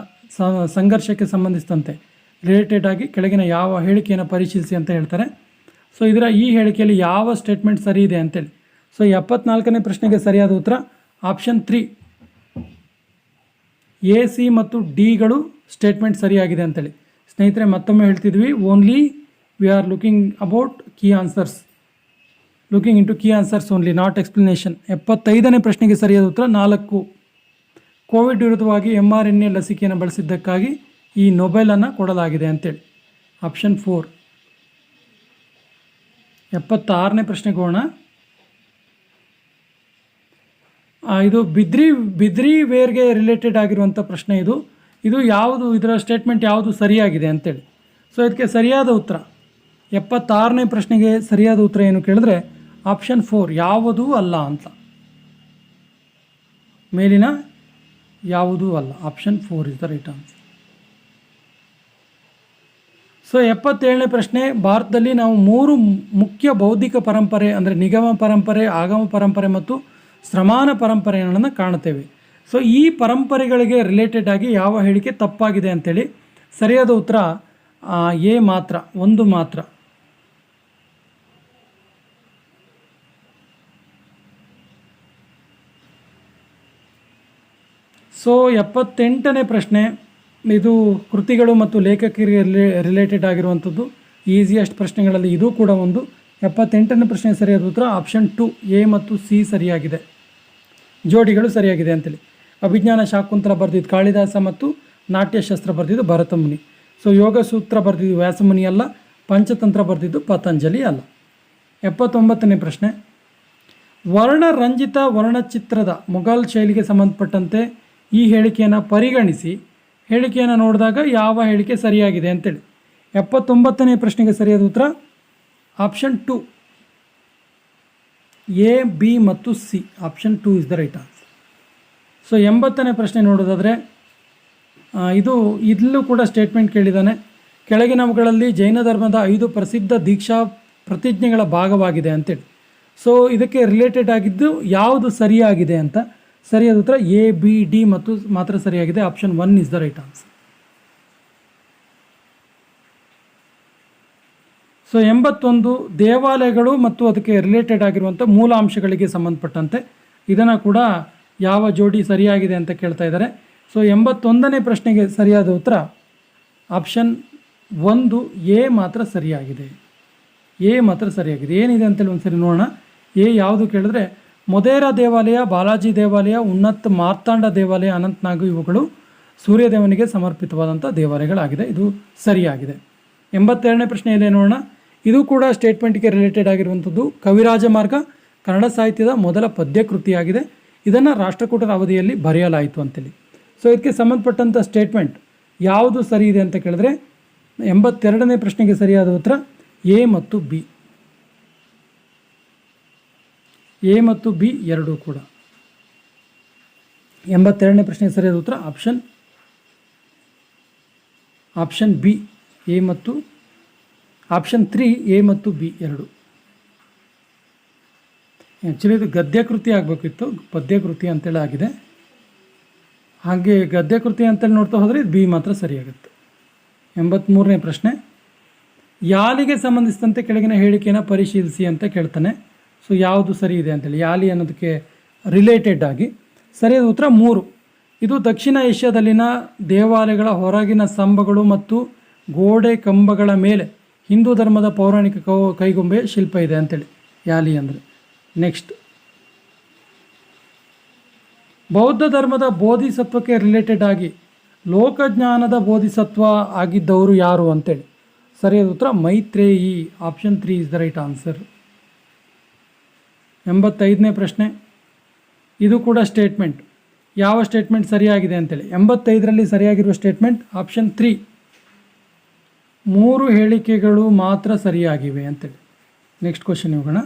ಸಂಘರ್ಷಕ್ಕೆ ಸಂಬಂಧಿಸಿದಂತೆ ರಿಲೇಟೆಡ್ ಆಗಿ ಕೆಳಗಿನ ಯಾವ ಹೇಳಿಕೆಯನ್ನು ಪರಿಶೀಲಿಸಿ ಅಂತ ಹೇಳ್ತಾರೆ. ಸೊ ಈ ಹೇಳಿಕೆಯಲ್ಲಿ ಯಾವ ಸ್ಟೇಟ್ಮೆಂಟ್ ಸರಿ ಇದೆ ಅಂತೇಳಿ. ಸೊ 74ನೇ ಪ್ರಶ್ನೆಗೆ ಸರಿಯಾದ ಉತ್ತರ ಆಪ್ಷನ್ 3. ಎ, ಸಿ ಮತ್ತು ಡಿಗಳು ಸ್ಟೇಟ್ಮೆಂಟ್ ಸರಿಯಾಗಿದೆ ಅಂತೇಳಿ. ಸ್ನೇಹಿತರೆ ಮತ್ತೊಮ್ಮೆ ಹೇಳ್ತಿದ್ವಿ, only we are looking about key answers, looking into key answers only, not explanation. 75ನೇ ಪ್ರಶ್ನೆಗೆ ಸರಿಯಾದ ಉತ್ತರ 4. ಕೋವಿಡ್ ವಿರುದ್ಧವಾಗಿ mRNA ಲಸಿಕೆಯನ್ನು ಬಳಸಿದ್ದಕ್ಕಾಗಿ ಈ ನೊಬೆಲನ್ನು ಕೊಡಲಾಗಿದೆ ಅಂತೇಳಿ. ಆಪ್ಷನ್ 4. 76ನೇ ಪ್ರಶ್ನೆಗೆ ಹೋಗೋಣ. ಇದು ಬಿದ್ರಿ ವೇರ್ಗೆ ರಿಲೇಟೆಡ್ ಆಗಿರುವಂಥ ಪ್ರಶ್ನೆ ಇದು ಯಾವುದು, ಇದರ ಸ್ಟೇಟ್ಮೆಂಟ್ ಯಾವುದು ಸರಿಯಾಗಿದೆ ಅಂತೇಳಿ. ಸೊ ಇದಕ್ಕೆ ಸರಿಯಾದ ಉತ್ತರ 76ನೇ ಪ್ರಶ್ನೆಗೆ ಸರಿಯಾದ ಉತ್ತರ ಏನು ಕೇಳಿದ್ರೆ ಆಪ್ಷನ್ 4, ಯಾವುದೂ ಅಲ್ಲ ಅಂತ. ಮೇಲಿನ ಯಾವುದೂ ಅಲ್ಲ, option 4 is the right answer. So 77ನೇ ಪ್ರಶ್ನೆ, ಭಾರತದಲ್ಲಿ ನಾವು 3 ಮುಖ್ಯ ಬೌದ್ಧಿಕ ಪರಂಪರೆ ಅಂದರೆ ನಿಗಮ ಪರಂಪರೆ, ಆಗಮ ಪರಂಪರೆ ಮತ್ತು ಶ್ರಮಾನ ಪರಂಪರೆಗಳನ್ನು ಕಾಣುತ್ತೇವೆ. ಸೊ ಈ ಪರಂಪರೆಗಳಿಗೆ ರಿಲೇಟೆಡ್ ಆಗಿ ಯಾವ ಹೇಳಿಕೆ ತಪ್ಪಾಗಿದೆ ಅಂತೇಳಿ. ಸರಿಯಾದ ಉತ್ತರ ಎ ಮಾತ್ರ, ಒಂದು ಮಾತ್ರ. ಸೊ 78ನೇ ಪ್ರಶ್ನೆ, ಇದು ಕೃತಿಗಳು ಮತ್ತು ಲೇಖಕರಿಗೆ ರಿಲೇಟೆಡ್ ಆಗಿರುವಂಥದ್ದು. ಈಸಿಯೆಸ್ಟ್ ಪ್ರಶ್ನೆಗಳಲ್ಲಿ ಇದು ಕೂಡ ಒಂದು. 78ನೇ ಪ್ರಶ್ನೆ ಸರಿಯಾದ ಉತ್ತರ ಆಪ್ಷನ್ 2, ಎ ಮತ್ತು ಸಿ ಸರಿಯಾಗಿದೆ. ಜೋಡಿಗಳು ಸರಿಯಾಗಿದೆ ಅಂತೇಳಿ. ಅಭಿಜ್ಞಾನ ಶಾಕುಂತಲ ಬರೆದಿದ್ದು ಕಾಳಿದಾಸ ಮತ್ತು ನಾಟ್ಯಶಾಸ್ತ್ರ ಬರೆದಿದ್ದು ಭರತಮುನಿ. ಸೊ ಯೋಗ ಸೂತ್ರ ಬರೆದಿದ್ದು ವ್ಯಾಸಮುನಿ ಅಲ್ಲ, ಪಂಚತಂತ್ರ ಬರೆದಿದ್ದು ಪತಂಜಲಿ ಅಲ್ಲ. 79ನೇ ಪ್ರಶ್ನೆ, ವರ್ಣರಂಜಿತ ವರ್ಣಚಿತ್ರದ ಮೊಘಲ್ ಶೈಲಿಗೆ ಸಂಬಂಧಪಟ್ಟಂತೆ ಈ ಹೇಳಿಕೆಯನ್ನು ಪರಿಗಣಿಸಿ ಹೇಳಿಕೆಯನ್ನು ನೋಡಿದಾಗ ಯಾವ ಹೇಳಿಕೆ ಸರಿಯಾಗಿದೆ ಅಂತೇಳಿ. 79ನೇ ಪ್ರಶ್ನೆಗೆ ಸರಿಯಾದ ಉತ್ತರ ಆಪ್ಷನ್ 2, ಎ, ಬಿ ಮತ್ತು C. Option 2 is the right answer. So 80ನೇ ಪ್ರಶ್ನೆ ನೋಡೋದಾದರೆ ಇಲ್ಲೂ ಕೂಡ ಸ್ಟೇಟ್ಮೆಂಟ್ ಕೇಳಿದ್ದಾನೆ. ಕೆಳಗಿನವುಗಳಲ್ಲಿ ಜೈನ ಧರ್ಮದ 5 ಪ್ರಸಿದ್ಧ ದೀಕ್ಷಾ ಪ್ರತಿಜ್ಞೆಗಳ ಭಾಗವಾಗಿದೆ ಅಂತೇಳಿ. ಸೊ ಇದಕ್ಕೆ ರಿಲೇಟೆಡ್ ಆಗಿದ್ದು ಯಾವುದು ಸರಿಯಾಗಿದೆ ಅಂತ. ಸರಿಯಾದ ಉತ್ತರ ಎ, ಬಿ, ಡಿ ಮತ್ತು ಮಾತ್ರ ಸರಿಯಾಗಿದೆ. Option 1 is the right answer. So 81 ದೇವಾಲಯಗಳು ಮತ್ತು ಅದಕ್ಕೆ ರಿಲೇಟೆಡ್ ಆಗಿರುವಂಥ ಮೂಲಾಂಶಗಳಿಗೆ ಸಂಬಂಧಪಟ್ಟಂತೆ ಇದನ್ನು ಕೂಡ ಯಾವ ಜೋಡಿ ಸರಿಯಾಗಿದೆ ಅಂತ ಕೇಳ್ತಾ ಇದ್ದಾರೆ. ಸೊ 81ನೇ ಪ್ರಶ್ನೆಗೆ ಸರಿಯಾದ ಉತ್ತರ ಆಪ್ಷನ್ 1, ಎ ಮಾತ್ರ ಸರಿಯಾಗಿದೆ. ಎ ಮಾತ್ರ ಸರಿಯಾಗಿದೆ. ಏನಿದೆ ಅಂತೇಳಿ ಒಂದ್ಸರಿ ನೋಡೋಣ. ಎ ಯಾವುದು ಕೇಳಿದ್ರೆ ಮೊದೇರಾ ದೇವಾಲಯ, ಬಾಲಾಜಿ ದೇವಾಲಯ, ಉನ್ನತ್ ಮಾರ್ತಾಂಡ ದೇವಾಲಯ, ಅನಂತನಾಗ್ ಇವುಗಳು ಸೂರ್ಯದೇವನಿಗೆ ಸಮರ್ಪಿತವಾದಂಥ ದೇವಾಲಯಗಳಾಗಿದೆ. ಇದು ಸರಿಯಾಗಿದೆ. 82ನೇ ಪ್ರಶ್ನೆಯಲ್ಲಿ ನೋಡೋಣ. ಇದು ಕೂಡ ಸ್ಟೇಟ್ಮೆಂಟ್ಗೆ ರಿಲೇಟೆಡ್ ಆಗಿರುವಂಥದ್ದು. ಕವಿರಾಜ ಮಾರ್ಗ ಕನ್ನಡ ಸಾಹಿತ್ಯದ ಮೊದಲ ಪದ್ಯ ಕೃತಿಯಾಗಿದೆ. ಇದನ್ನು ರಾಷ್ಟ್ರಕೂಟರ ಅವಧಿಯಲ್ಲಿ ಬರೆಯಲಾಯಿತು ಅಂತೇಳಿ. ಸೊ ಇದಕ್ಕೆ ಸಂಬಂಧಪಟ್ಟಂಥ ಸ್ಟೇಟ್ಮೆಂಟ್ ಯಾವುದು ಸರಿ ಇದೆ ಅಂತ ಕೇಳಿದ್ರೆ 82ನೇ ಪ್ರಶ್ನೆಗೆ ಸರಿಯಾದ ಉತ್ತರ ಎ ಮತ್ತು ಬಿ. ಎ ಮತ್ತು ಬಿ ಎರಡೂ ಕೂಡ. 82ನೇ ಪ್ರಶ್ನೆಗೆ ಸರಿಯಾದ ಉತ್ತರ ಆಪ್ಷನ್ ಬಿ, ಎ ಮತ್ತು ಆಪ್ಷನ್ 3, ಎ ಮತ್ತು ಬಿ ಎರಡು. ಆ್ಯಕ್ಚುಲಿ ಇದು ಗದ್ಯ ಕೃತಿ ಆಗಬೇಕಿತ್ತು, ಪದ್ಯ ಕೃತಿ ಅಂತೇಳಿ ಆಗಿದೆ. ಹಾಗೆ ಗದ್ಯ ಕೃತಿ ಅಂತೇಳಿ ನೋಡ್ತಾ ಹೋದರೆ ಇದು ಬಿ ಮಾತ್ರ ಸರಿಯಾಗುತ್ತೆ. 83ನೇ ಪ್ರಶ್ನೆ, ಯಾಲಿಗೆ ಸಂಬಂಧಿಸಿದಂತೆ ಕೆಳಗಿನ ಹೇಳಿಕೆಯನ್ನು ಪರಿಶೀಲಿಸಿ ಅಂತ ಕೇಳ್ತಾನೆ. ಸೊ ಯಾವುದು ಸರಿ ಇದೆ ಅಂತೇಳಿ ಯಾಲಿ ಅನ್ನೋದಕ್ಕೆ ರಿಲೇಟೆಡ್ ಆಗಿ ಸರಿಯಾದ ಉತ್ತರ 3. ಇದು ದಕ್ಷಿಣ ಏಷ್ಯಾದಲ್ಲಿನ ದೇವಾಲಯಗಳ ಹೊರಗಿನ ಸ್ತಂಭಗಳು ಮತ್ತು ಗೋಡೆ ಕಂಬಗಳ ಮೇಲೆ ಹಿಂದೂ ಧರ್ಮದ ಪೌರಾಣಿಕ ಕೈಗೊಂಬೆ ಶಿಲ್ಪ ಇದೆ ಅಂತೇಳಿ ಯಾಲಿ ಅಂದರೆ. ನೆಕ್ಸ್ಟ್, ಬೌದ್ಧ ಧರ್ಮದ ಬೋಧಿಸತ್ವಕ್ಕೆ ರಿಲೇಟೆಡ್ ಆಗಿ ಲೋಕಜ್ಞಾನದ ಬೋಧಿಸತ್ವ ಆಗಿದ್ದವರು ಯಾರು ಅಂತೇಳಿ ಸರಿಯಾದ ಉತ್ತರ Maitreyi. Option 3 is the right answer. 85ನೇ ಪ್ರಶ್ನೆ, ಇದು ಕೂಡ ಸ್ಟೇಟ್ಮೆಂಟ್. ಯಾವ ಸ್ಟೇಟ್ಮೆಂಟ್ ಸರಿಯಾಗಿದೆ ಅಂತೇಳಿ 85ರಲ್ಲಿ ಸರಿಯಾಗಿರುವ ಸ್ಟೇಟ್ಮೆಂಟ್ ಆಪ್ಷನ್ 3, 3 ಹೇಳಿಕೆಗಳು ಮಾತ್ರ ಸರಿಯಾಗಿವೆ ಅಂತೇಳಿ. ನೆಕ್ಸ್ಟ್ ಕ್ವಶನ್ ಹೋಗೋಣ.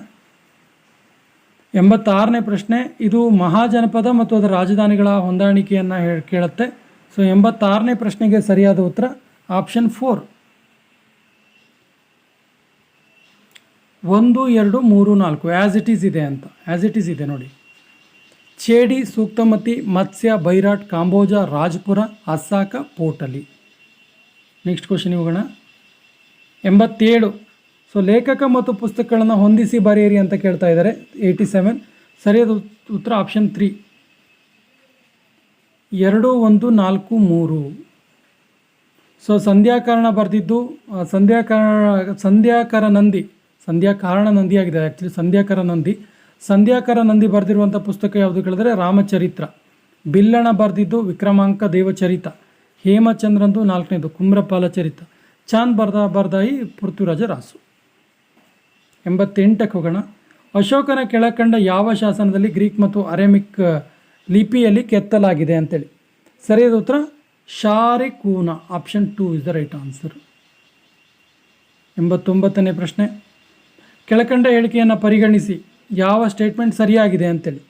86ನೇ ಪ್ರಶ್ನೆ, ಇದು ಮಹಾಜನಪದ ಮತ್ತು ಅದರ ರಾಜಧಾನಿಗಳ ಹೊಂದಾಣಿಕೆಯನ್ನು ಕೇಳುತ್ತೆ. ಸೊ 86ನೇ ಪ್ರಶ್ನೆಗೆ ಸರಿಯಾದ ಉತ್ತರ ಆಪ್ಷನ್ 4, 1, 2, 3, 4 ಆ್ಯಸ್ ಇಟ್ ಈಸ್ ಇದೆ ಅಂತ. ಆ್ಯಸ್ ಇಟ್ ಈಸ್ ಇದೆ ನೋಡಿ. ಚೇಡಿ, ಸೂಕ್ತಮತಿ, ಮತ್ಸ್ಯ, ಬೈರಾಟ್, ಕಾಂಬೋಜ, ರಾಜ್ಪುರ, ಅಸ್ಸಾಕ, ಪೋಟಲಿ. ನೆಕ್ಸ್ಟ್ ಕ್ವಶನ್ ಹೋಗೋಣ. 87, ಸೊ ಲೇಖಕ ಮತ್ತು ಪುಸ್ತಕಗಳನ್ನು ಹೊಂದಿಸಿ ಬರೆಯಿರಿ ಅಂತ ಕೇಳ್ತಾ ಇದ್ದಾರೆ. 87. ಸರಿಯಾದ ಉತ್ತರ ಆಪ್ಷನ್ 3, 2, 1, 4, 3. ಸೊ ಸಂಧ್ಯಾಕರಣ ಬರೆದಿದ್ದು ಸಂಧ್ಯಾಕರ ನಂದಿ ಆಗಿದೆ ಆ್ಯಕ್ಚುಲಿ. ಸಂಧ್ಯಾಕರ ನಂದಿ ಬರೆದಿರುವಂಥ ಪುಸ್ತಕ ಯಾವುದು ಕೇಳಿದ್ರೆ ರಾಮಚರಿತ್ರ. ಬಿಲ್ಲಣ ಬರೆದಿದ್ದು ವಿಕ್ರಮಾಂಕ ದೇವಚರಿತ. ಹೇಮಚಂದ್ರಂದು 4ನೇದು ಕುಮ್ರಪಾಲ ಚರಿತ. ಚಾಂದ್ ಬರ್ದಾಯಿ ಪೃಥ್ವಿರಾಜ ರಾಸು. 88ಕ್ಕೆ ಹೋಗೋಣ. ಅಶೋಕನ ಕೆಳಕಂಡ ಯಾವ ಶಾಸನದಲ್ಲಿ ಗ್ರೀಕ್ ಮತ್ತು ಅರೇಮಿಕ್ ಲಿಪಿಯಲ್ಲಿ ಕೆತ್ತಲಾಗಿದೆ ಅಂತೇಳಿ. ಸರಿಯಾದ ಉತ್ತರ ಶಾರಿಕೂನ. Option 2 is the right answer. 89ನೇ ಪ್ರಶ್ನೆ. ಕೆಳಕಂಡ ಹೇಳಿಕೆಯನ್ನು ಪರಿಗಣಿಸಿ ಯಾವ ಸ್ಟೇಟ್ಮೆಂಟ್ ಸರಿಯಾಗಿದೆ ಅಂತೇಳಿ.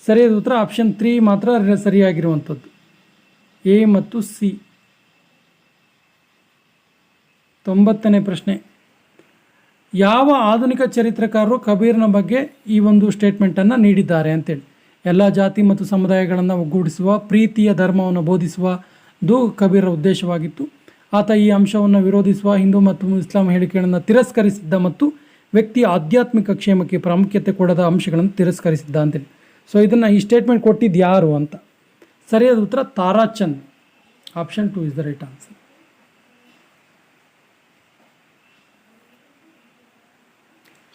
ಸರಿಯಾದ ಉತ್ತರ ಆಪ್ಷನ್ 3 ಮಾತ್ರ ಸರಿಯಾಗಿರುವಂಥದ್ದು, ಎ ಮತ್ತು ಸಿ. 90ನೇ ಪ್ರಶ್ನೆ. ಯಾವ ಆಧುನಿಕ ಚರಿತ್ರಕಾರರು ಕಬೀರನ ಬಗ್ಗೆ ಈ ಒಂದು ಸ್ಟೇಟ್ಮೆಂಟನ್ನು ನೀಡಿದ್ದಾರೆ ಅಂತೇಳಿ. ಎಲ್ಲ ಜಾತಿ ಮತ್ತು ಸಮುದಾಯಗಳನ್ನು ಒಗ್ಗೂಡಿಸುವ ಪ್ರೀತಿಯ ಧರ್ಮವನ್ನು ಬೋಧಿಸುವುದು ಕಬೀರರ ಉದ್ದೇಶವಾಗಿತ್ತು. ಆತ ಈ ಅಂಶವನ್ನು ವಿರೋಧಿಸುವ ಹಿಂದೂ ಮತ್ತು ಇಸ್ಲಾಂ ಹೇಳಿಕೆಗಳನ್ನು ತಿರಸ್ಕರಿಸಿದ್ದ ಮತ್ತು ವ್ಯಕ್ತಿಯ ಆಧ್ಯಾತ್ಮಿಕ ಕ್ಷೇಮಕ್ಕೆ ಪ್ರಾಮುಖ್ಯತೆ ಕೊಡದ ಅಂಶಗಳನ್ನು ತಿರಸ್ಕರಿಸಿದ್ದ ಅಂತೇಳಿ. ಸೊ ಈ ಸ್ಟೇಟ್ಮೆಂಟ್ ಕೊಟ್ಟಿದ್ದು ಯಾರು ಅಂತ. ಸರಿಯಾದ ಉತ್ತರ Tarachand. Option 2 is the right answer.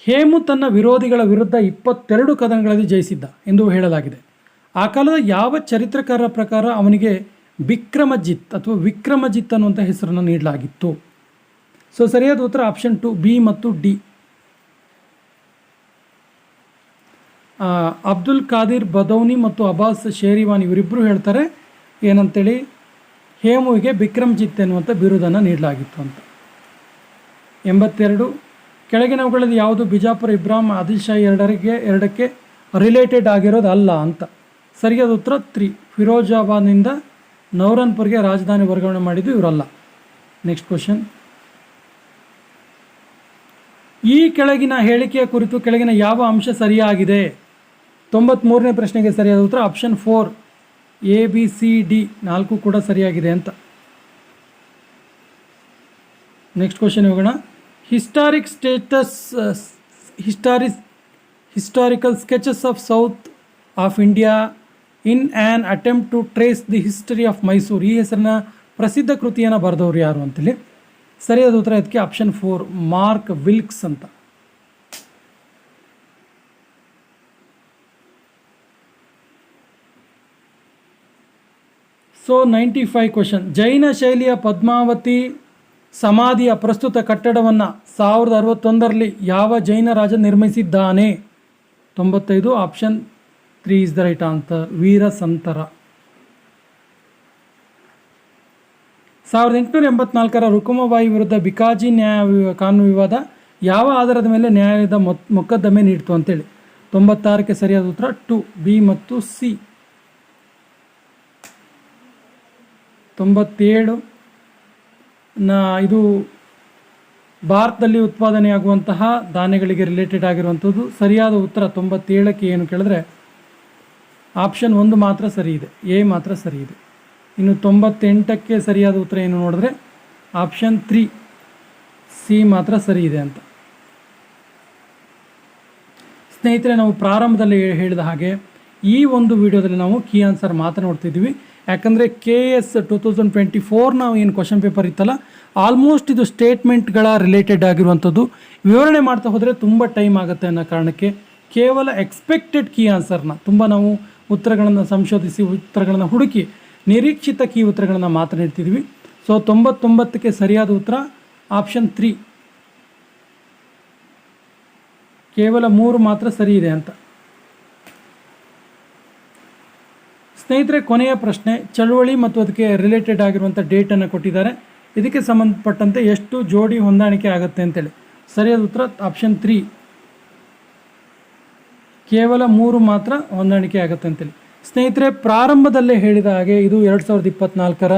Hemu ತನ್ನ ವಿರೋಧಿಗಳ ವಿರುದ್ಧ 22 ಕದನಗಳಲ್ಲಿ ಜಯಿಸಿದ್ದ ಎಂದು ಹೇಳಲಾಗಿದೆ. ಆ ಕಾಲದ ಯಾವ ಚರಿತ್ರಕಾರರ ಪ್ರಕಾರ ಅವನಿಗೆ ವಿಕ್ರಮಜಿತ್ ಅನ್ನುವಂಥ ಹೆಸರನ್ನು ನೀಡಲಾಗಿತ್ತು. ಸೊ ಸರಿಯಾದ ಉತ್ತರ ಆಪ್ಷನ್ 2, ಬಿ ಮತ್ತು ಡಿ. ಅಬ್ದುಲ್ ಖಾದಿರ್ ಬದೌನಿ ಮತ್ತು ಅಬ್ಬಾಸ್ ಶೇರಿವಾನಿ ಇವರಿಬ್ಬರು ಹೇಳ್ತಾರೆ ಏನಂತೇಳಿ, ಹೇಮುವಿಗೆ ವಿಕ್ರಮಜಿತ್ ಎನ್ನುವಂಥ ಬಿರುದನ್ನು ನೀಡಲಾಗಿತ್ತು ಅಂತ. 82. ಕೆಳಗಿನವುಗಳಲ್ಲಿ ಯಾವುದು ಬಿಜಾಪುರ ಇಬ್ರಾಹಿಂ ಆದಿಲ್ ಶಾ ಎರಡಕ್ಕೆ ರಿಲೇಟೆಡ್ ಆಗಿರೋದಲ್ಲ ಅಂತ. ಸರಿಯಾದ ಉತ್ತರ 3, ಫಿರೋಜಾಬಾದ್ನಿಂದ ನವರನ್ಪುರ್ಗೆ ರಾಜಧಾನಿ ವರ್ಗಾವಣೆ ಮಾಡಿದ್ದು ಇವರಲ್ಲ. Next question. ಈ ಕೆಳಗಿನ ಹೇಳಿಕೆಯ ಕುರಿತು ಕೆಳಗಿನ ಯಾವ ಅಂಶ ಸರಿಯಾಗಿದೆ? 93ನೇ ಪ್ರಶ್ನೆಗೆ ಸರಿಯಾದ ಉತ್ತರ option 4, A B C D 4 ಕೂಡ ಸರಿಯಾಗಿದೆ ಅಂತ. ನೆಕ್ಸ್ಟ್ ಕ್ವಶನ್ ಹೋಗೋಣ. Historical sketches of south of India in an attempt to trace the history of Mysore, ಈ ಹೆಸರಿನ ಪ್ರಸಿದ್ಧ ಕೃತಿಯನ್ನು ಬರೆದವರು ಯಾರು ಅಂತೇಳಿ. ಸರಿಯಾದ ಉತ್ತರ ಇದಕ್ಕೆ ಆಪ್ಷನ್ 4, ಮಾರ್ಕ್ ವಿಲ್ಕ್ಸ್ ಅಂತ. So 95 question. ಜೈನ ಶೈಲಿಯ ಪದ್ಮಾವತಿ ಸಮಾಧಿಯ ಪ್ರಸ್ತುತ ಕಟ್ಟಡವನ್ನು 1061ರಲ್ಲಿ ಯಾವ ಜೈನ ರಾಜ ನಿರ್ಮಿಸಿದ್ದಾನೆ? 95, option 3 is the right answer, Veerasantara. 1884ರ ರುಕುಮಬಾಯಿ ವಿರುದ್ಧ ಬಿಕಾಜಿ ಕಾನೂನು ವಿವಾದ ಯಾವ ಆಧಾರದ ಮೇಲೆ ನ್ಯಾಯಾಲಯದ ಮೊಕದ್ದಮೆ ನೀಡಿತು ಅಂತೇಳಿ. 96ಕ್ಕೆ ಸರಿಯಾದ ಉತ್ತರ 2, ಬಿ ಮತ್ತು ಸಿ. 97, ಇದು ಭಾರತದಲ್ಲಿ ಉತ್ಪಾದನೆಯಾಗುವಂತಹ ಧಾನ್ಯಗಳಿಗೆ ರಿಲೇಟೆಡ್ ಆಗಿರುವಂಥದ್ದು. ಸರಿಯಾದ ಉತ್ತರ 97ಕ್ಕೆ ಏನು ಕೇಳಿದ್ರೆ ಆಪ್ಷನ್ 1 ಮಾತ್ರ ಸರಿ ಇದೆ, ಎ ಮಾತ್ರ ಸರಿ ಇದೆ. ಇನ್ನು 98ಕ್ಕೆ ಸರಿಯಾದ ಉತ್ತರ ಏನು ನೋಡಿದ್ರೆ ಆಪ್ಷನ್ 3, ಸಿ ಮಾತ್ರ ಸರಿ ಇದೆ ಅಂತ. ಸ್ನೇಹಿತರೆ, ನಾವು ಪ್ರಾರಂಭದಲ್ಲಿ ಹೇಳಿದ ಹಾಗೆ ಈ ಒಂದು ವಿಡಿಯೋದಲ್ಲಿ ನಾವು ಕೀ ಆನ್ಸರ್ ಮಾತನಾಡ್ತಿದ್ವಿ. ಯಾಕಂದರೆ KS 2024 ನಾವು ಏನು ಕ್ವಶನ್ ಪೇಪರ್ ಇತ್ತಲ್ಲ, ಆಲ್ಮೋಸ್ಟ್ ಇದು ಸ್ಟೇಟ್ಮೆಂಟ್ಗಳ ರಿಲೇಟೆಡ್ ಆಗಿರುವಂಥದ್ದು. ವಿವರಣೆ ಮಾಡ್ತಾ ಹೋದರೆ ತುಂಬ ಟೈಮ್ ಆಗುತ್ತೆ ಅನ್ನೋ ಕಾರಣಕ್ಕೆ ಕೇವಲ ಎಕ್ಸ್ಪೆಕ್ಟೆಡ್ ಕೀ ಆನ್ಸರ್ನ ನಾವು ಉತ್ತರಗಳನ್ನು ಸಂಶೋಧಿಸಿ ಉತ್ತರಗಳನ್ನು ಹುಡುಕಿ ನಿರೀಕ್ಷಿತ ಕೀ ಉತ್ತರಗಳನ್ನು ಮಾತನಾಡ್ತಿದ್ವಿ. ಸೊ 99ಕ್ಕೆ ಸರಿಯಾದ ಉತ್ತರ ಆಪ್ಷನ್ 3, ಕೇವಲ 3 ಮಾತ್ರ ಸರಿ ಇದೆ ಅಂತ. ಸ್ನೇಹಿತರೆ, ಕೊನೆಯ ಪ್ರಶ್ನೆ. ಚಳುವಳಿ ಮತ್ತು ಅದಕ್ಕೆ ರಿಲೇಟೆಡ್ ಆಗಿರುವಂಥ ಡೇಟನ್ನು ಕೊಟ್ಟಿದ್ದಾರೆ. ಇದಕ್ಕೆ ಸಂಬಂಧಪಟ್ಟಂತೆ ಎಷ್ಟು ಜೋಡಿ ಹೊಂದಾಣಿಕೆ ಆಗುತ್ತೆ ಅಂತೇಳಿ. ಸರಿಯಾದ ಉತ್ತರ ಆಪ್ಷನ್ 3, ಕೇವಲ 3 ಮಾತ್ರ ಹೊಂದಾಣಿಕೆ ಆಗುತ್ತೆ ಅಂತೇಳಿ. ಸ್ನೇಹಿತರೆ, ಪ್ರಾರಂಭದಲ್ಲೇ ಹೇಳಿದ ಹಾಗೆ ಇದು 2024ರ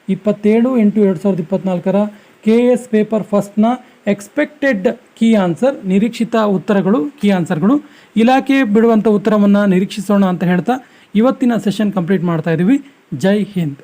27/8/2024ರ KS ಪೇಪರ್ ಫಸ್ಟ್ನ ಎಕ್ಸ್ಪೆಕ್ಟೆಡ್ ಕೀ ಆನ್ಸರ್, ನಿರೀಕ್ಷಿತ ಉತ್ತರಗಳು, ಕೀ ಆನ್ಸರ್ಗಳು. ಇಲಾಖೆ ಬಿಡುವಂಥ ಉತ್ತರವನ್ನು ನಿರೀಕ್ಷಿಸೋಣ ಅಂತ ಹೇಳ್ತಾ ಇವತ್ತಿನ ಸೆಷನ್ ಕಂಪ್ಲೀಟ್ ಮಾಡ್ತಾ ಇದ್ದೀವಿ. ಜೈ ಹಿಂದ್.